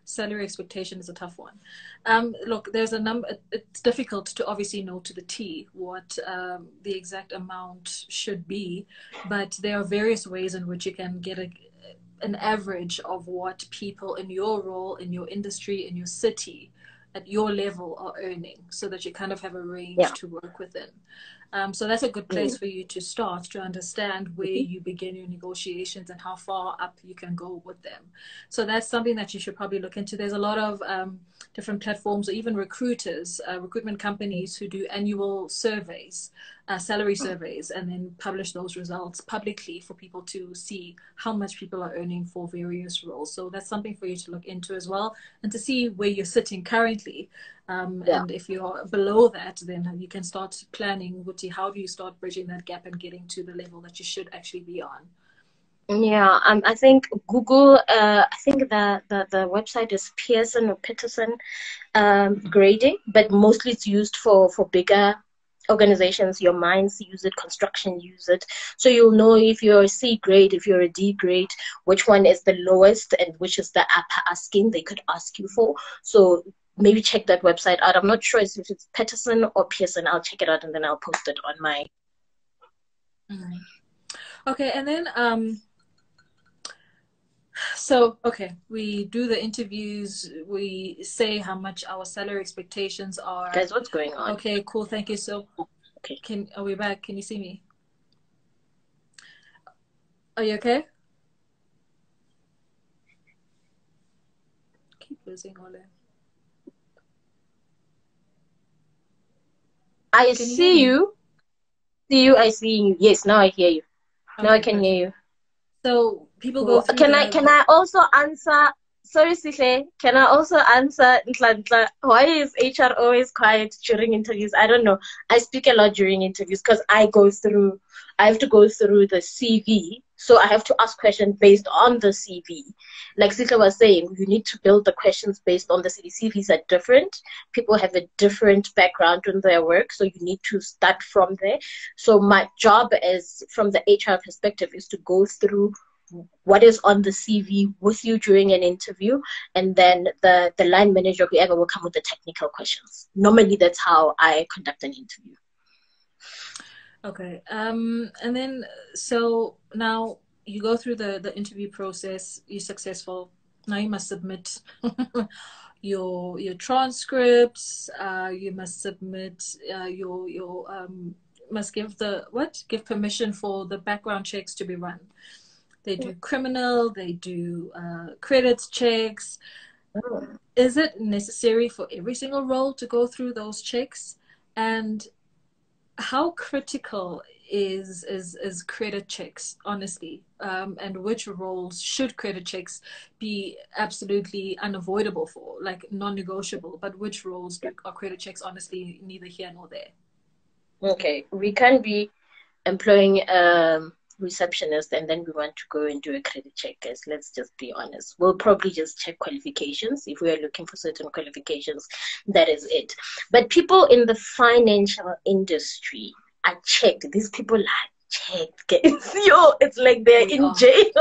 Salary expectation is a tough one. Look, there's a number. It's difficult to obviously know to the T what the exact amount should be, but there are various ways in which you can get an average of what people in your role, in your industry, in your city at your level are earning, so that you kind of have a range Yeah. to work within. So that's a good place for you to start to understand where you begin your negotiations and how far up you can go with them. So that's something that you should probably look into. There's a lot of different platforms, or even recruiters, recruitment companies who do annual surveys, salary surveys, and then publish those results publicly for people to see how much people are earning for various roles. So that's something for you to look into as well, and to see where you're sitting currently. And if you're below that, then you can start planning, how do you start bridging that gap and getting to the level that you should actually be on. Yeah, I think Google, I think the website is Pearson or Peterson grading, but mostly it's used for bigger organizations. Your mines use it, construction use it. So you'll know if you're a C grade, if you're a D grade, which one is the lowest and which is the upper asking they could ask you for. So maybe check that website out. I'm not sure if it's Peterson or Pearson. I'll check it out and then I'll post it on my. Okay, and then so, okay, we do the interviews, we say how much our salary expectations are. Guys, what's going on? Okay, cool, thank you. So, okay. Are we back? Can you see me? Are you okay? Keep losing Ole. I see you. See you, I see you. Yes, now I hear you. Okay, now I can hear you. So people go through. Can I also answer? Sorry, Sihle. Can I also answer? Why is HR always quiet during interviews? I don't know. I speak a lot during interviews because I have to go through the CV. So I have to ask questions based on the CV. Like Sihle was saying, you need to build the questions based on the CV. CVs are different. People have a different background in their work. So you need to start from there. So my job from the HR perspective is to go through what is on the CV with you during an interview, and then the line manager, whoever, will come with the technical questions. Normally, that's how I conduct an interview. Okay. And then, so now you go through the interview process, you're successful. Now you must submit your transcripts, you must submit must give permission for the background checks to be run. They do criminal, they do credit checks. Is it necessary for every single role to go through those checks? And how critical is credit checks, honestly? And which roles should credit checks be absolutely unavoidable for, like non-negotiable? But which roles are credit checks honestly neither here nor there? Okay, we can be employing receptionist and then we want to go and do a credit check, guys. Let's just be honest. We'll probably just check qualifications. If we are looking for certain qualifications, that is it. But people in the financial industry are checked. These people are checked, guys. Yo, it's like they're in jail.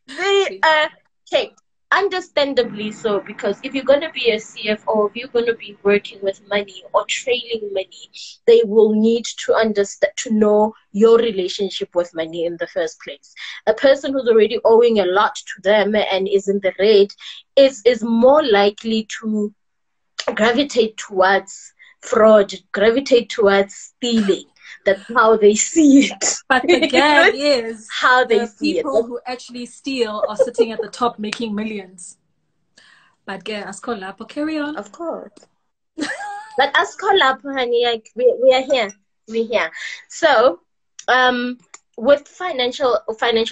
They are checked. Understandably so, because if you're going to be a CFO, if you're going to be working with money or trailing money, they will need to understand, to know your relationship with money in the first place. A person who's already owing a lot to them and is in the red is more likely to gravitate towards fraud, gravitate towards stealing. That's how they see it. But the gag is how they see it. People who actually steal are sitting at the top making millions. But carry on. Of course. But honey, like we are here. We're here. So, with financial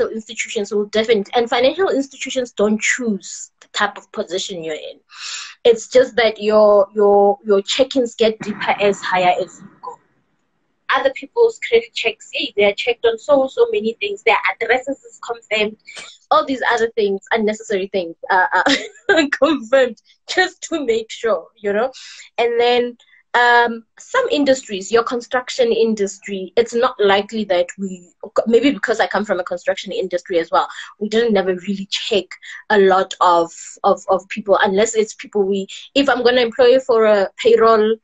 institutions will definitely, and financial institutions don't choose the type of position you're in. It's just that your check-ins get deeper as higher as you go. Other people's credit checks, they are checked on so many things. Their addresses is confirmed. All these other things, unnecessary things, are confirmed just to make sure, And then some industries, your construction industry, it's not likely that maybe because I come from a construction industry as well, we didn't never really check a lot of people, unless it's people if I'm going to employ you for a payroll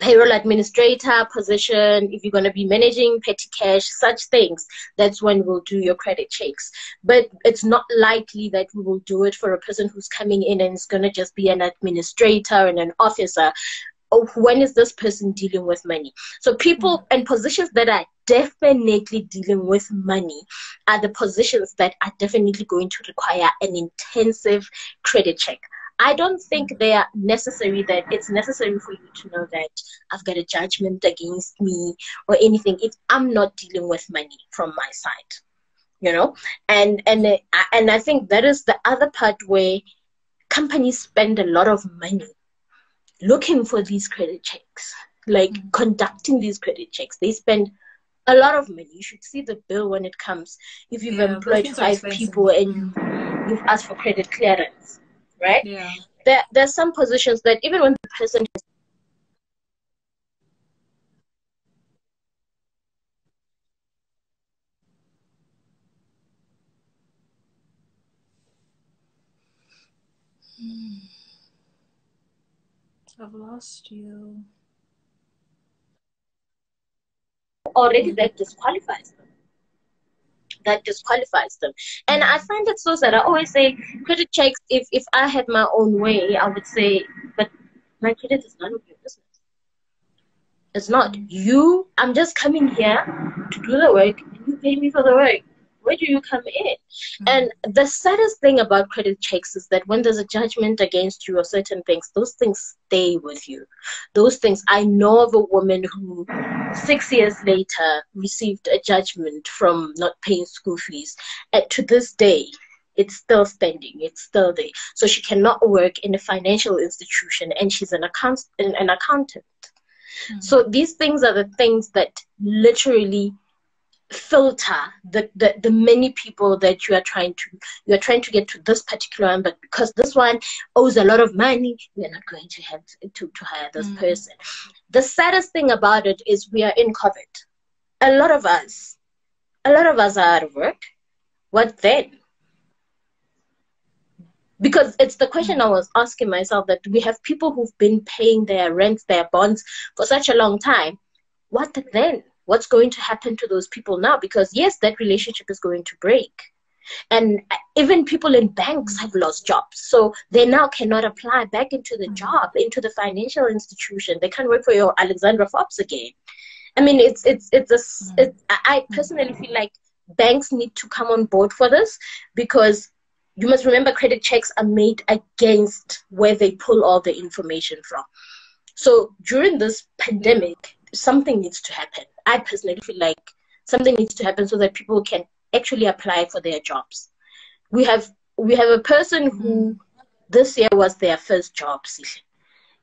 payroll administrator position, if you're going to be managing petty cash, such things, that's when we'll do your credit checks. But it's not likely that we will do it for a person who's coming in and is going to just be an administrator and an officer. When is this person dealing with money? So people and positions that are definitely dealing with money are the positions that are definitely going to require an intensive credit check. I don't think they are necessary, that it's necessary for you to know that I've got a judgment against me or anything if I'm not dealing with money from my side, you know. And I think that is the other part where companies spend a lot of money looking for these credit checks, like conducting these credit checks. They spend a lot of money. You should see the bill when it comes. If you've employed 5 people and you've asked for credit clearance, right? Yeah. There's some positions that even when the person has I've lost you. already, that disqualifies them. And I find it so sad. I always say credit checks, if I had my own way, I would say, but my credit is none of your business. It's not. I'm just coming here to do the work and you pay me for the work. Where do you come in? And the saddest thing about credit checks is that when there's a judgment against you or certain things, those things stay with you. Those things, I know of a woman who 6 years later received a judgment from not paying school fees. And to this day, it's still standing. It's still there. So she cannot work in a financial institution, and she's an accountant. So these things are the things that literally filter the many people that you are trying to get to this particular one, but because this one owes a lot of money, we're not going to have to hire this person. The saddest thing about it is we are in COVID. A lot of us are out of work. What then? Because it's the question I was asking myself, that we have people who've been paying their rents, their bonds for such a long time. What then? What's going to happen to those people now? Because yes, that relationship is going to break. And even people in banks have lost jobs. So they now cannot apply back into the job, into the financial institution. They can't work for your Alexandra Forbes again. I mean, I personally feel like banks need to come on board for this, because you must remember credit checks are made against where they pull all the information from. So during this pandemic, something needs to happen. I personally feel like something needs to happen so that people can actually apply for their jobs. We have a person who this year was their first job,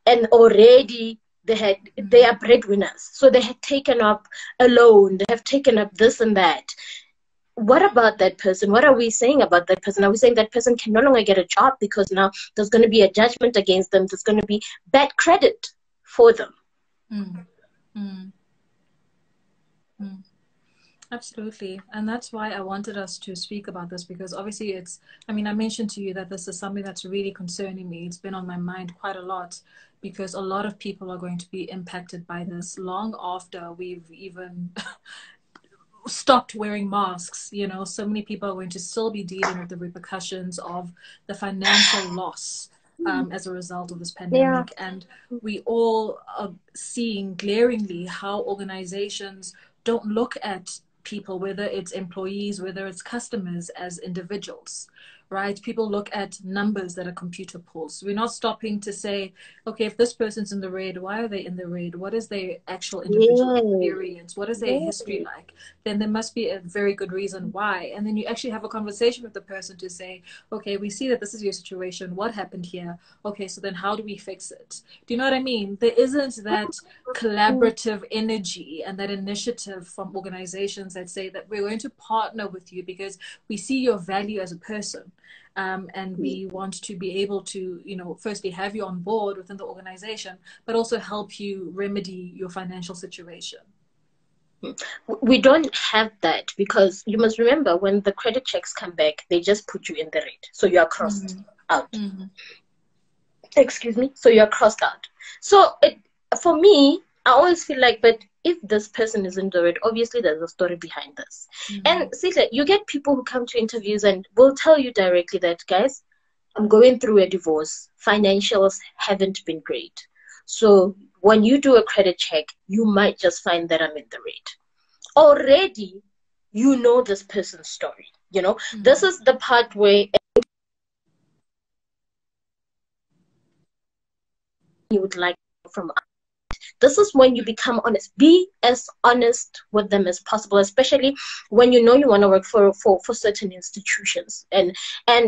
and already they are breadwinners. So they had taken up a loan, they have taken up this and that. What about that person? What are we saying about that person? Are we saying that person can no longer get a job because now there's going to be a judgment against them? There's going to be bad credit for them. Absolutely. And that's why I wanted us to speak about this, because obviously I mentioned to you that this is something that's really concerning me. It's been on my mind quite a lot, because a lot of people are going to be impacted by this long after we've even stopped wearing masks. So many people are going to still be dealing with the repercussions of the financial loss as a result of this pandemic. And we all are seeing glaringly how organizations don't look at people, whether it's employees, whether it's customers, as individuals, right? People look at numbers that are computer pulls. We're not stopping to say, okay, if this person's in the red, why are they in the red? What is their actual individual experience? What is their history like? Then there must be a very good reason why. And then you actually have a conversation with the person to say, okay, we see that this is your situation. What happened here? Okay, so then how do we fix it? Do you know what I mean? There isn't that collaborative energy and that initiative from organizations that say that we're going to partner with you because we see your value as a person. And we want to be able to, firstly have you on board within the organization, but also help you remedy your financial situation. We don't have that, because you must remember, when the credit checks come back, they just put you in the red. So you are crossed out. Excuse me. So you are crossed out. So for me, I always feel like, but if this person is into it, obviously there's a story behind this. And see, like, you get people who come to interviews and will tell you directly that, guys, I'm going through a divorce. Financials haven't been great. So when you do a credit check, you might just find that I'm in the red. Already, you know this person's story. You know, this is the part where you would like from. This is when you become honest. Be as honest with them as possible, especially when you know you want to work for certain institutions. And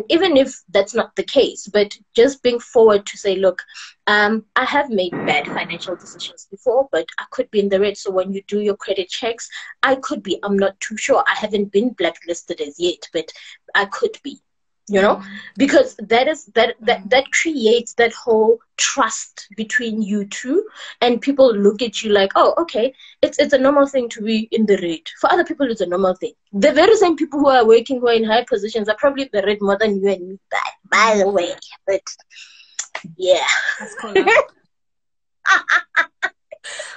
even if that's not the case, but just being forward to say, look, I have made bad financial decisions before, but I could be in the red. So when you do your credit checks, I could be. I'm not too sure. I haven't been blacklisted as yet, but I could be. You know, because that creates that whole trust between you two, and people look at you like, oh, okay, it's a normal thing to be in the red. For other people, it's a normal thing. The very same people who are working, who are in high positions, are probably in the red more than you and me, by the way. But yeah, That's cool.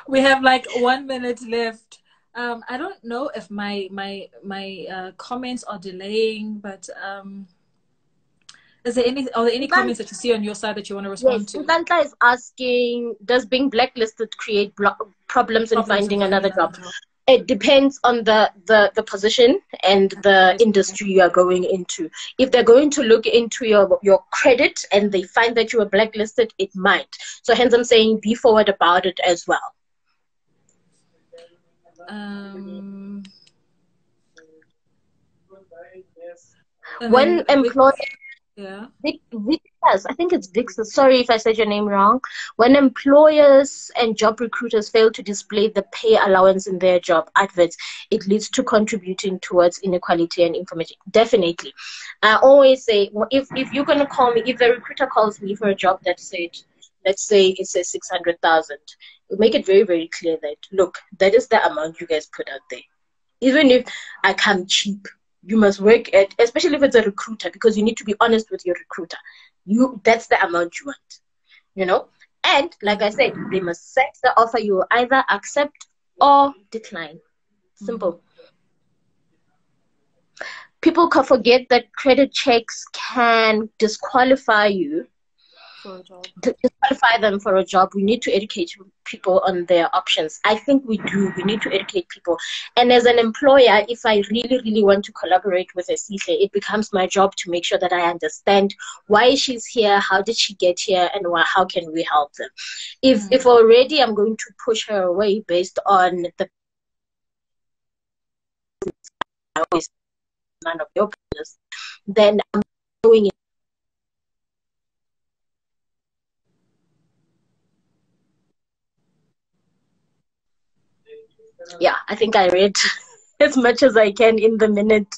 We have like 1 minute left. I don't know if my comments are delaying, but are there any comments that you see on your side that you want to respond to? Nkantla is asking, does being blacklisted create problems in finding another job? It depends on the position and the industry you are going into. If they're going to look into your credit and they find that you are blacklisted, it might. So hence I'm saying be forward about it as well. When employers, I think it's Vix. Sorry if I said your name wrong. When employers and job recruiters fail to display the pay allowance in their job adverts, it leads to contributing towards inequality and information. Definitely. I always say, if you're going to call me, if a recruiter calls me for a job that said, let's say it says 600,000, we make it very, very clear that, look, that is the amount you guys put out there. Even if I come cheap, you must work at, especially if it's a recruiter, because you need to be honest with your recruiter. That's the amount you want, you know? And like I said, they must set the offer. You will either accept or decline. Simple. People can forget that credit checks can disqualify you. Disqualify them for a job. We need to educate people on their options. I think we do. We need to educate people. And as an employer, if I really, really want to collaborate with a CISA, it becomes my job to make sure that I understand why she's here, how did she get here, and how can we help them. If already I'm going to push her away based on the always none of your business, then I'm going in. Yeah, I think I read as much as I can in the minute.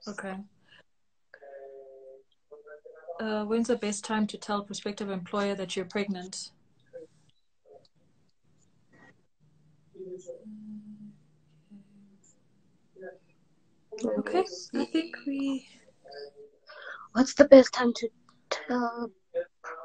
Okay. When's the best time to tell prospective employer that you're pregnant? Okay, I think we... What's the best time to tell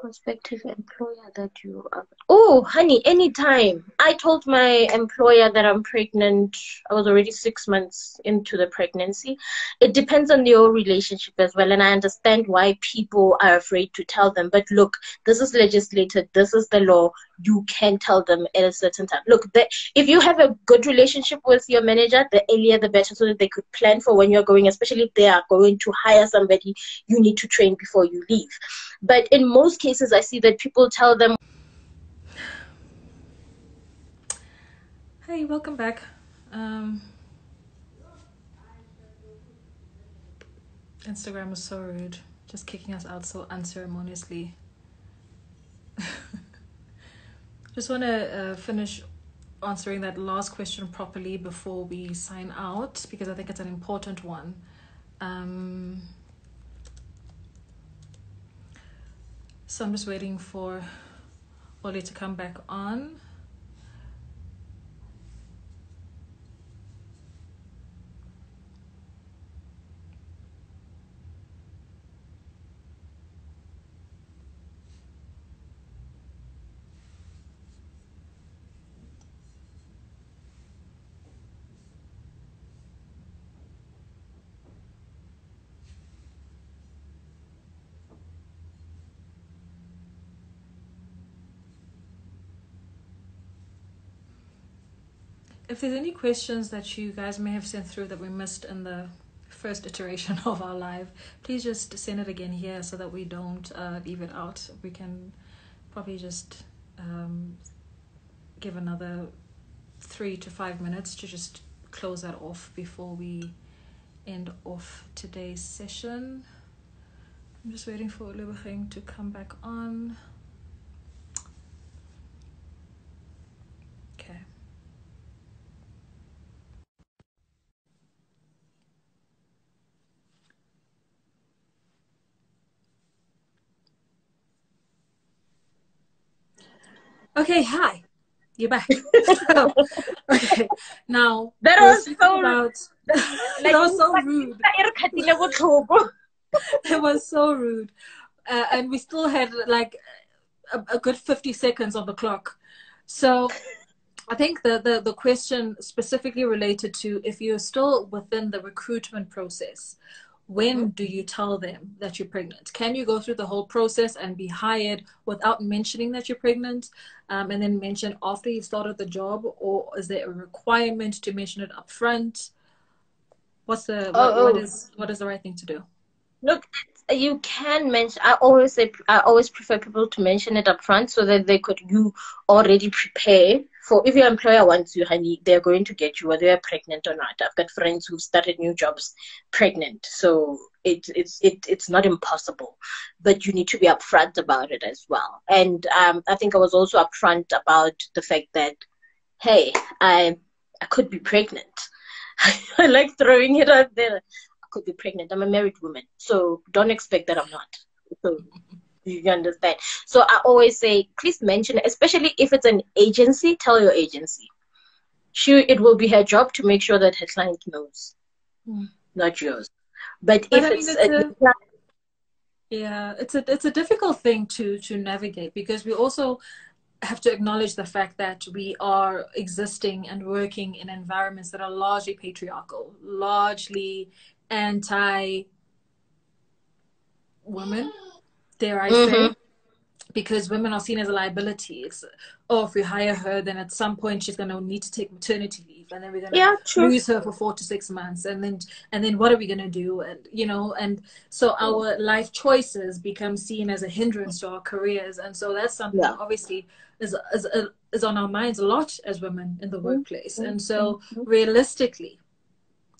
prospective employer that you are... Oh, honey, anytime. I told my employer that I'm pregnant. I was already 6 months into the pregnancy. It depends on your relationship as well, and I understand why people are afraid to tell them. But look, this is legislated. This is the law. You can tell them at a certain time. Look, if you have a good relationship with your manager, the earlier the better, so that they could plan for when you're going, especially if they are going to hire somebody you need to train before you leave. But in most cases, I see that people tell them... Hey, welcome back. Instagram is so rude, just kicking us out so unceremoniously. Just want to finish answering that last question properly before we sign out, because I think it's an important one. So I'm just waiting for Ole to come back on. if there's any questions that you guys may have sent through that we missed in the first iteration of our live, please just send it again here so that we don't leave it out. We can probably just give another 3 to 5 minutes to just close that off before we end off today's session. I'm just waiting for Olebogeng to come back on. Okay. Okay, hi. You're back. So, okay, now That was so that was so rude. It was so rude, and we still had like a good 50 seconds on the clock. So I think the question specifically related to if you're still within the recruitment process, when do you tell them that you're pregnant? Can you go through the whole process and be hired without mentioning that you're pregnant, and then mention after you started the job, or is there a requirement to mention it up front? What's the what is the right thing to do? Look, you can mention. I always prefer people to mention it up front so that you already prepare for if your employer wants you, honey, they're going to get you whether you're pregnant or not. I've got friends who've started new jobs pregnant, so it's not impossible, but you need to be upfront about it as well. And I think I was also upfront about the fact that, hey, I could be pregnant. I like throwing it out there. Could be pregnant. I'm a married woman, so don't expect that I'm not. So you understand. So I always say, please mention, especially if it's an agency, tell your agency. It will be her job to make sure that her client knows, not yours. But if it's a difficult thing to navigate, because we also have to acknowledge the fact that we are existing and working in environments that are largely patriarchal, largely anti-women, dare I say, because women are seen as a liability. It's, if we hire her, then at some point she's going to need to take maternity leave, and then we're going to lose her for 4 to 6 months, and then what are we going to do? And and so our life choices become seen as a hindrance to our careers, and so that's something that obviously is on our minds a lot as women in the workplace. And so realistically,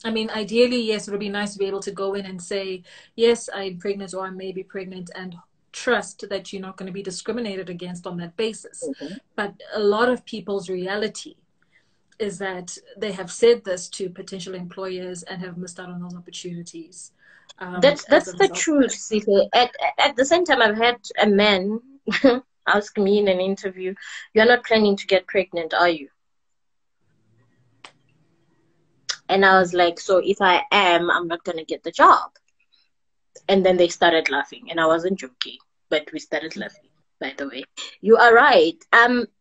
I mean, ideally, yes, it would be nice to be able to go in and say, yes, I'm pregnant, or I may be pregnant, and trust that you're not going to be discriminated against on that basis. But a lot of people's reality is that they have said this to potential employers and have missed out on those opportunities. That's the truth, Sife. At the same time, I've had a man ask me in an interview, "You're not planning to get pregnant, are you?" And I was like, so if I am, I'm not going to get the job. And then they started laughing, and I wasn't joking, but we started laughing, by the way. You are right.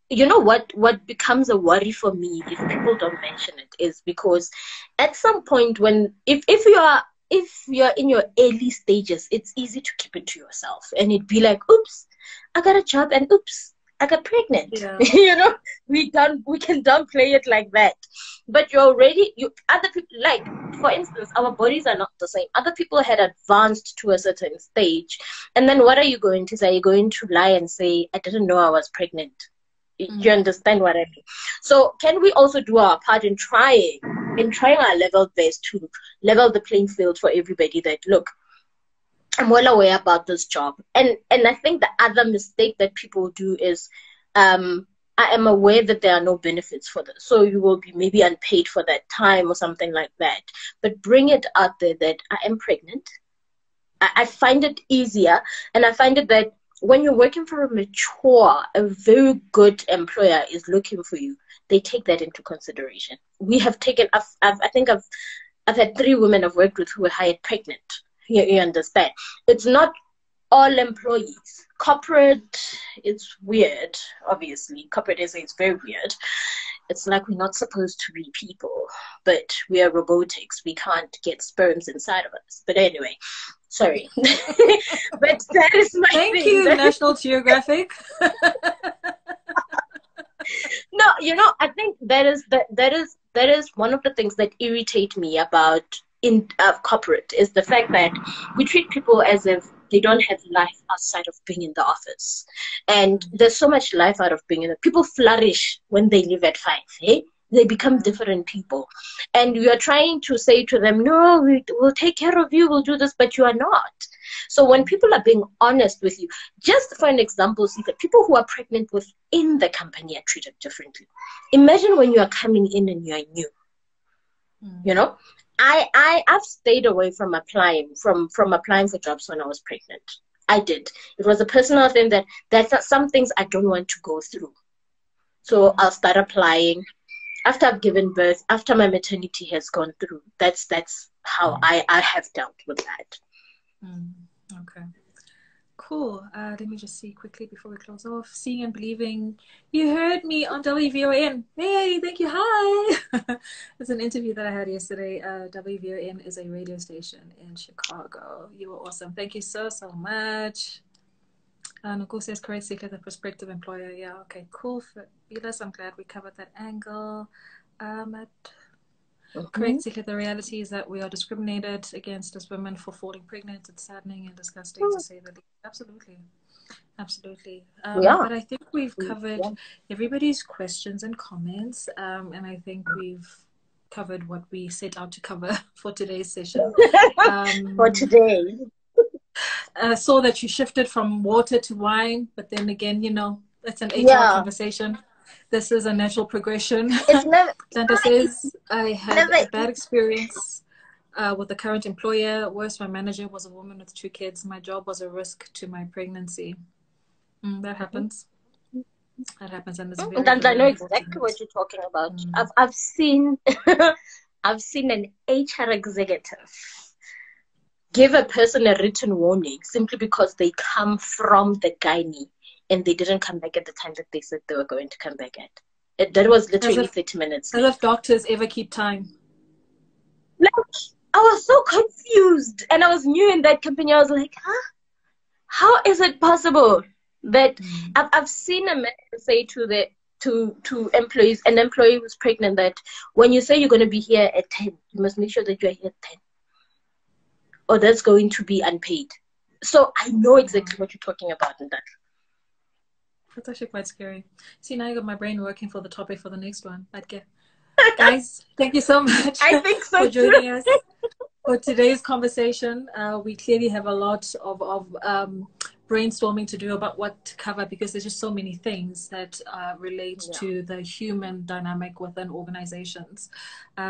You know what becomes a worry for me if people don't mention it is because at some point if you're in your early stages, it's easy to keep it to yourself, and it'd be like, oops, I got a job, and oops, I got pregnant. We can downplay it like that. But other people, like, for instance, our bodies are not the same. Other people had advanced to a certain stage. And then what are you going to say? Are you going to lie and say, I didn't know I was pregnant? You understand what I mean? So can we also do our part in trying our level best to level the playing field for everybody that, look, I'm well aware about this job. And I think the other mistake that people do is I am aware that there are no benefits for this. So you will be maybe unpaid for that time or something like that. But bring it out there that I am pregnant. I find it easier. And I find it that when you're working for a very good employer is looking for you, they take that into consideration. We have taken, I think I've had 3 women I've worked with who were hired pregnant. You understand? It's not all employees. Corporate, it's weird, obviously. Corporate is very weird. It's like we're not supposed to be people, but we are robotics. We can't get sperms inside of us. But anyway, sorry. But that is my thing. Thank you, National Geographic. No, I think that is that is one of the things that irritate me about in corporate, is the fact that we treat people as if they don't have life outside of being in the office. And there's so much life out of being in the people flourish when they leave at 5, eh? They become different people. And we are trying to say to them, no, we'll take care of you, we'll do this, but you are not. So when people are being honest with you, just for an example, see that people who are pregnant within the company are treated differently. Imagine when you are coming in and you are new. You know, I've stayed away from applying for jobs when I was pregnant. I did. It was a personal thing that's some things I don't want to go through. So I'll start applying after I've given birth, after my maternity has gone through. That's how I have dealt with that. Okay. Cool. Let me just see quickly before we close off. Seeing and believing. You heard me on WVON. Hey, thank you. Hi. It's an interview that I had yesterday. WVON is a radio station in Chicago. You were awesome. Thank you so much. Nicole says, correct, seek the prospective employer. Yeah, okay, cool. Fabulous. I'm glad we covered that angle. Correct, seek the reality is that we are discriminated against as women for falling pregnant. It's saddening and disgusting to say the least. Absolutely. Absolutely. But I think we've covered everybody's questions and comments. And I think we've covered what we set out to cover for today's session. For today. I saw that you shifted from water to wine, but then again, you know, it's an HR conversation. This is a natural progression. It's never. Santa says, I had a bad experience with the current employer. Worse, my manager was a woman with 2 kids. My job was a risk to my pregnancy. That happens. That happens, and it's very, and I know very exactly important. what you're talking about. I've seen I've seen an HR executive give a person a written warning simply because they come from the gynae and they didn't come back at the time that they said they were going to come back at. That was literally 30 minutes. As if doctors ever keep time. Like, I was so confused, and I was new in that company. I was like, how is it possible that I've seen a man say to employees, an employee who's pregnant, that when you say you're going to be here at 10, you must make sure that you're here at 10. Or that's going to be unpaid. So I know exactly what you're talking about in that. That's actually quite scary. See, now I got my brain working for the topic for the next one. Okay. Guys, thank you so much for joining us for today's conversation. We clearly have a lot of brainstorming to do about what to cover, because there's just so many things that relate to the human dynamic within organizations.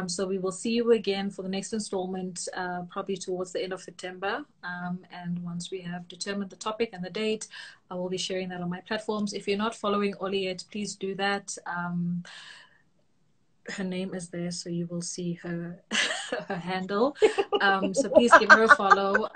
So we will see you again for the next installment, probably towards the end of September. And once we have determined the topic and the date, I will be sharing that on my platforms. If you're not following Oli yet, please do that. Her name is there, so you will see her her handle. So please give her a follow,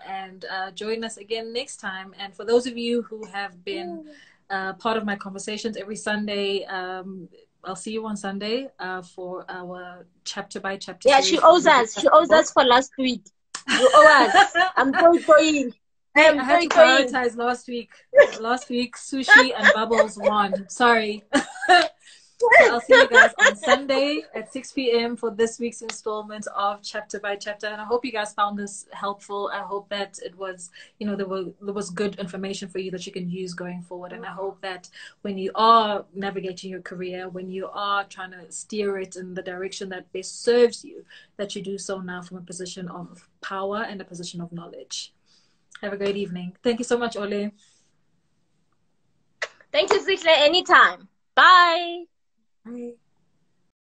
and join us again next time. And for those of you who have been part of my conversations every Sunday, I'll see you on Sunday for our chapter by chapter. Yeah, she owes us. She owes us for last week. You owe us. I'm going. I had to prioritize last week. Last week, Sushi and Bubbles won. Sorry. So I'll see you guys on Sunday at 6 p.m. for this week's installment of Chapter by Chapter. And I hope you guys found this helpful. I hope that it was, you know, there was good information for you that you can use going forward. And I hope that when you are navigating your career, when you are trying to steer it in the direction that best serves you, that you do so now from a position of power and a position of knowledge. Have a great evening. Thank you so much, Ole. Thank you, Zikle. Anytime. Bye. Bye.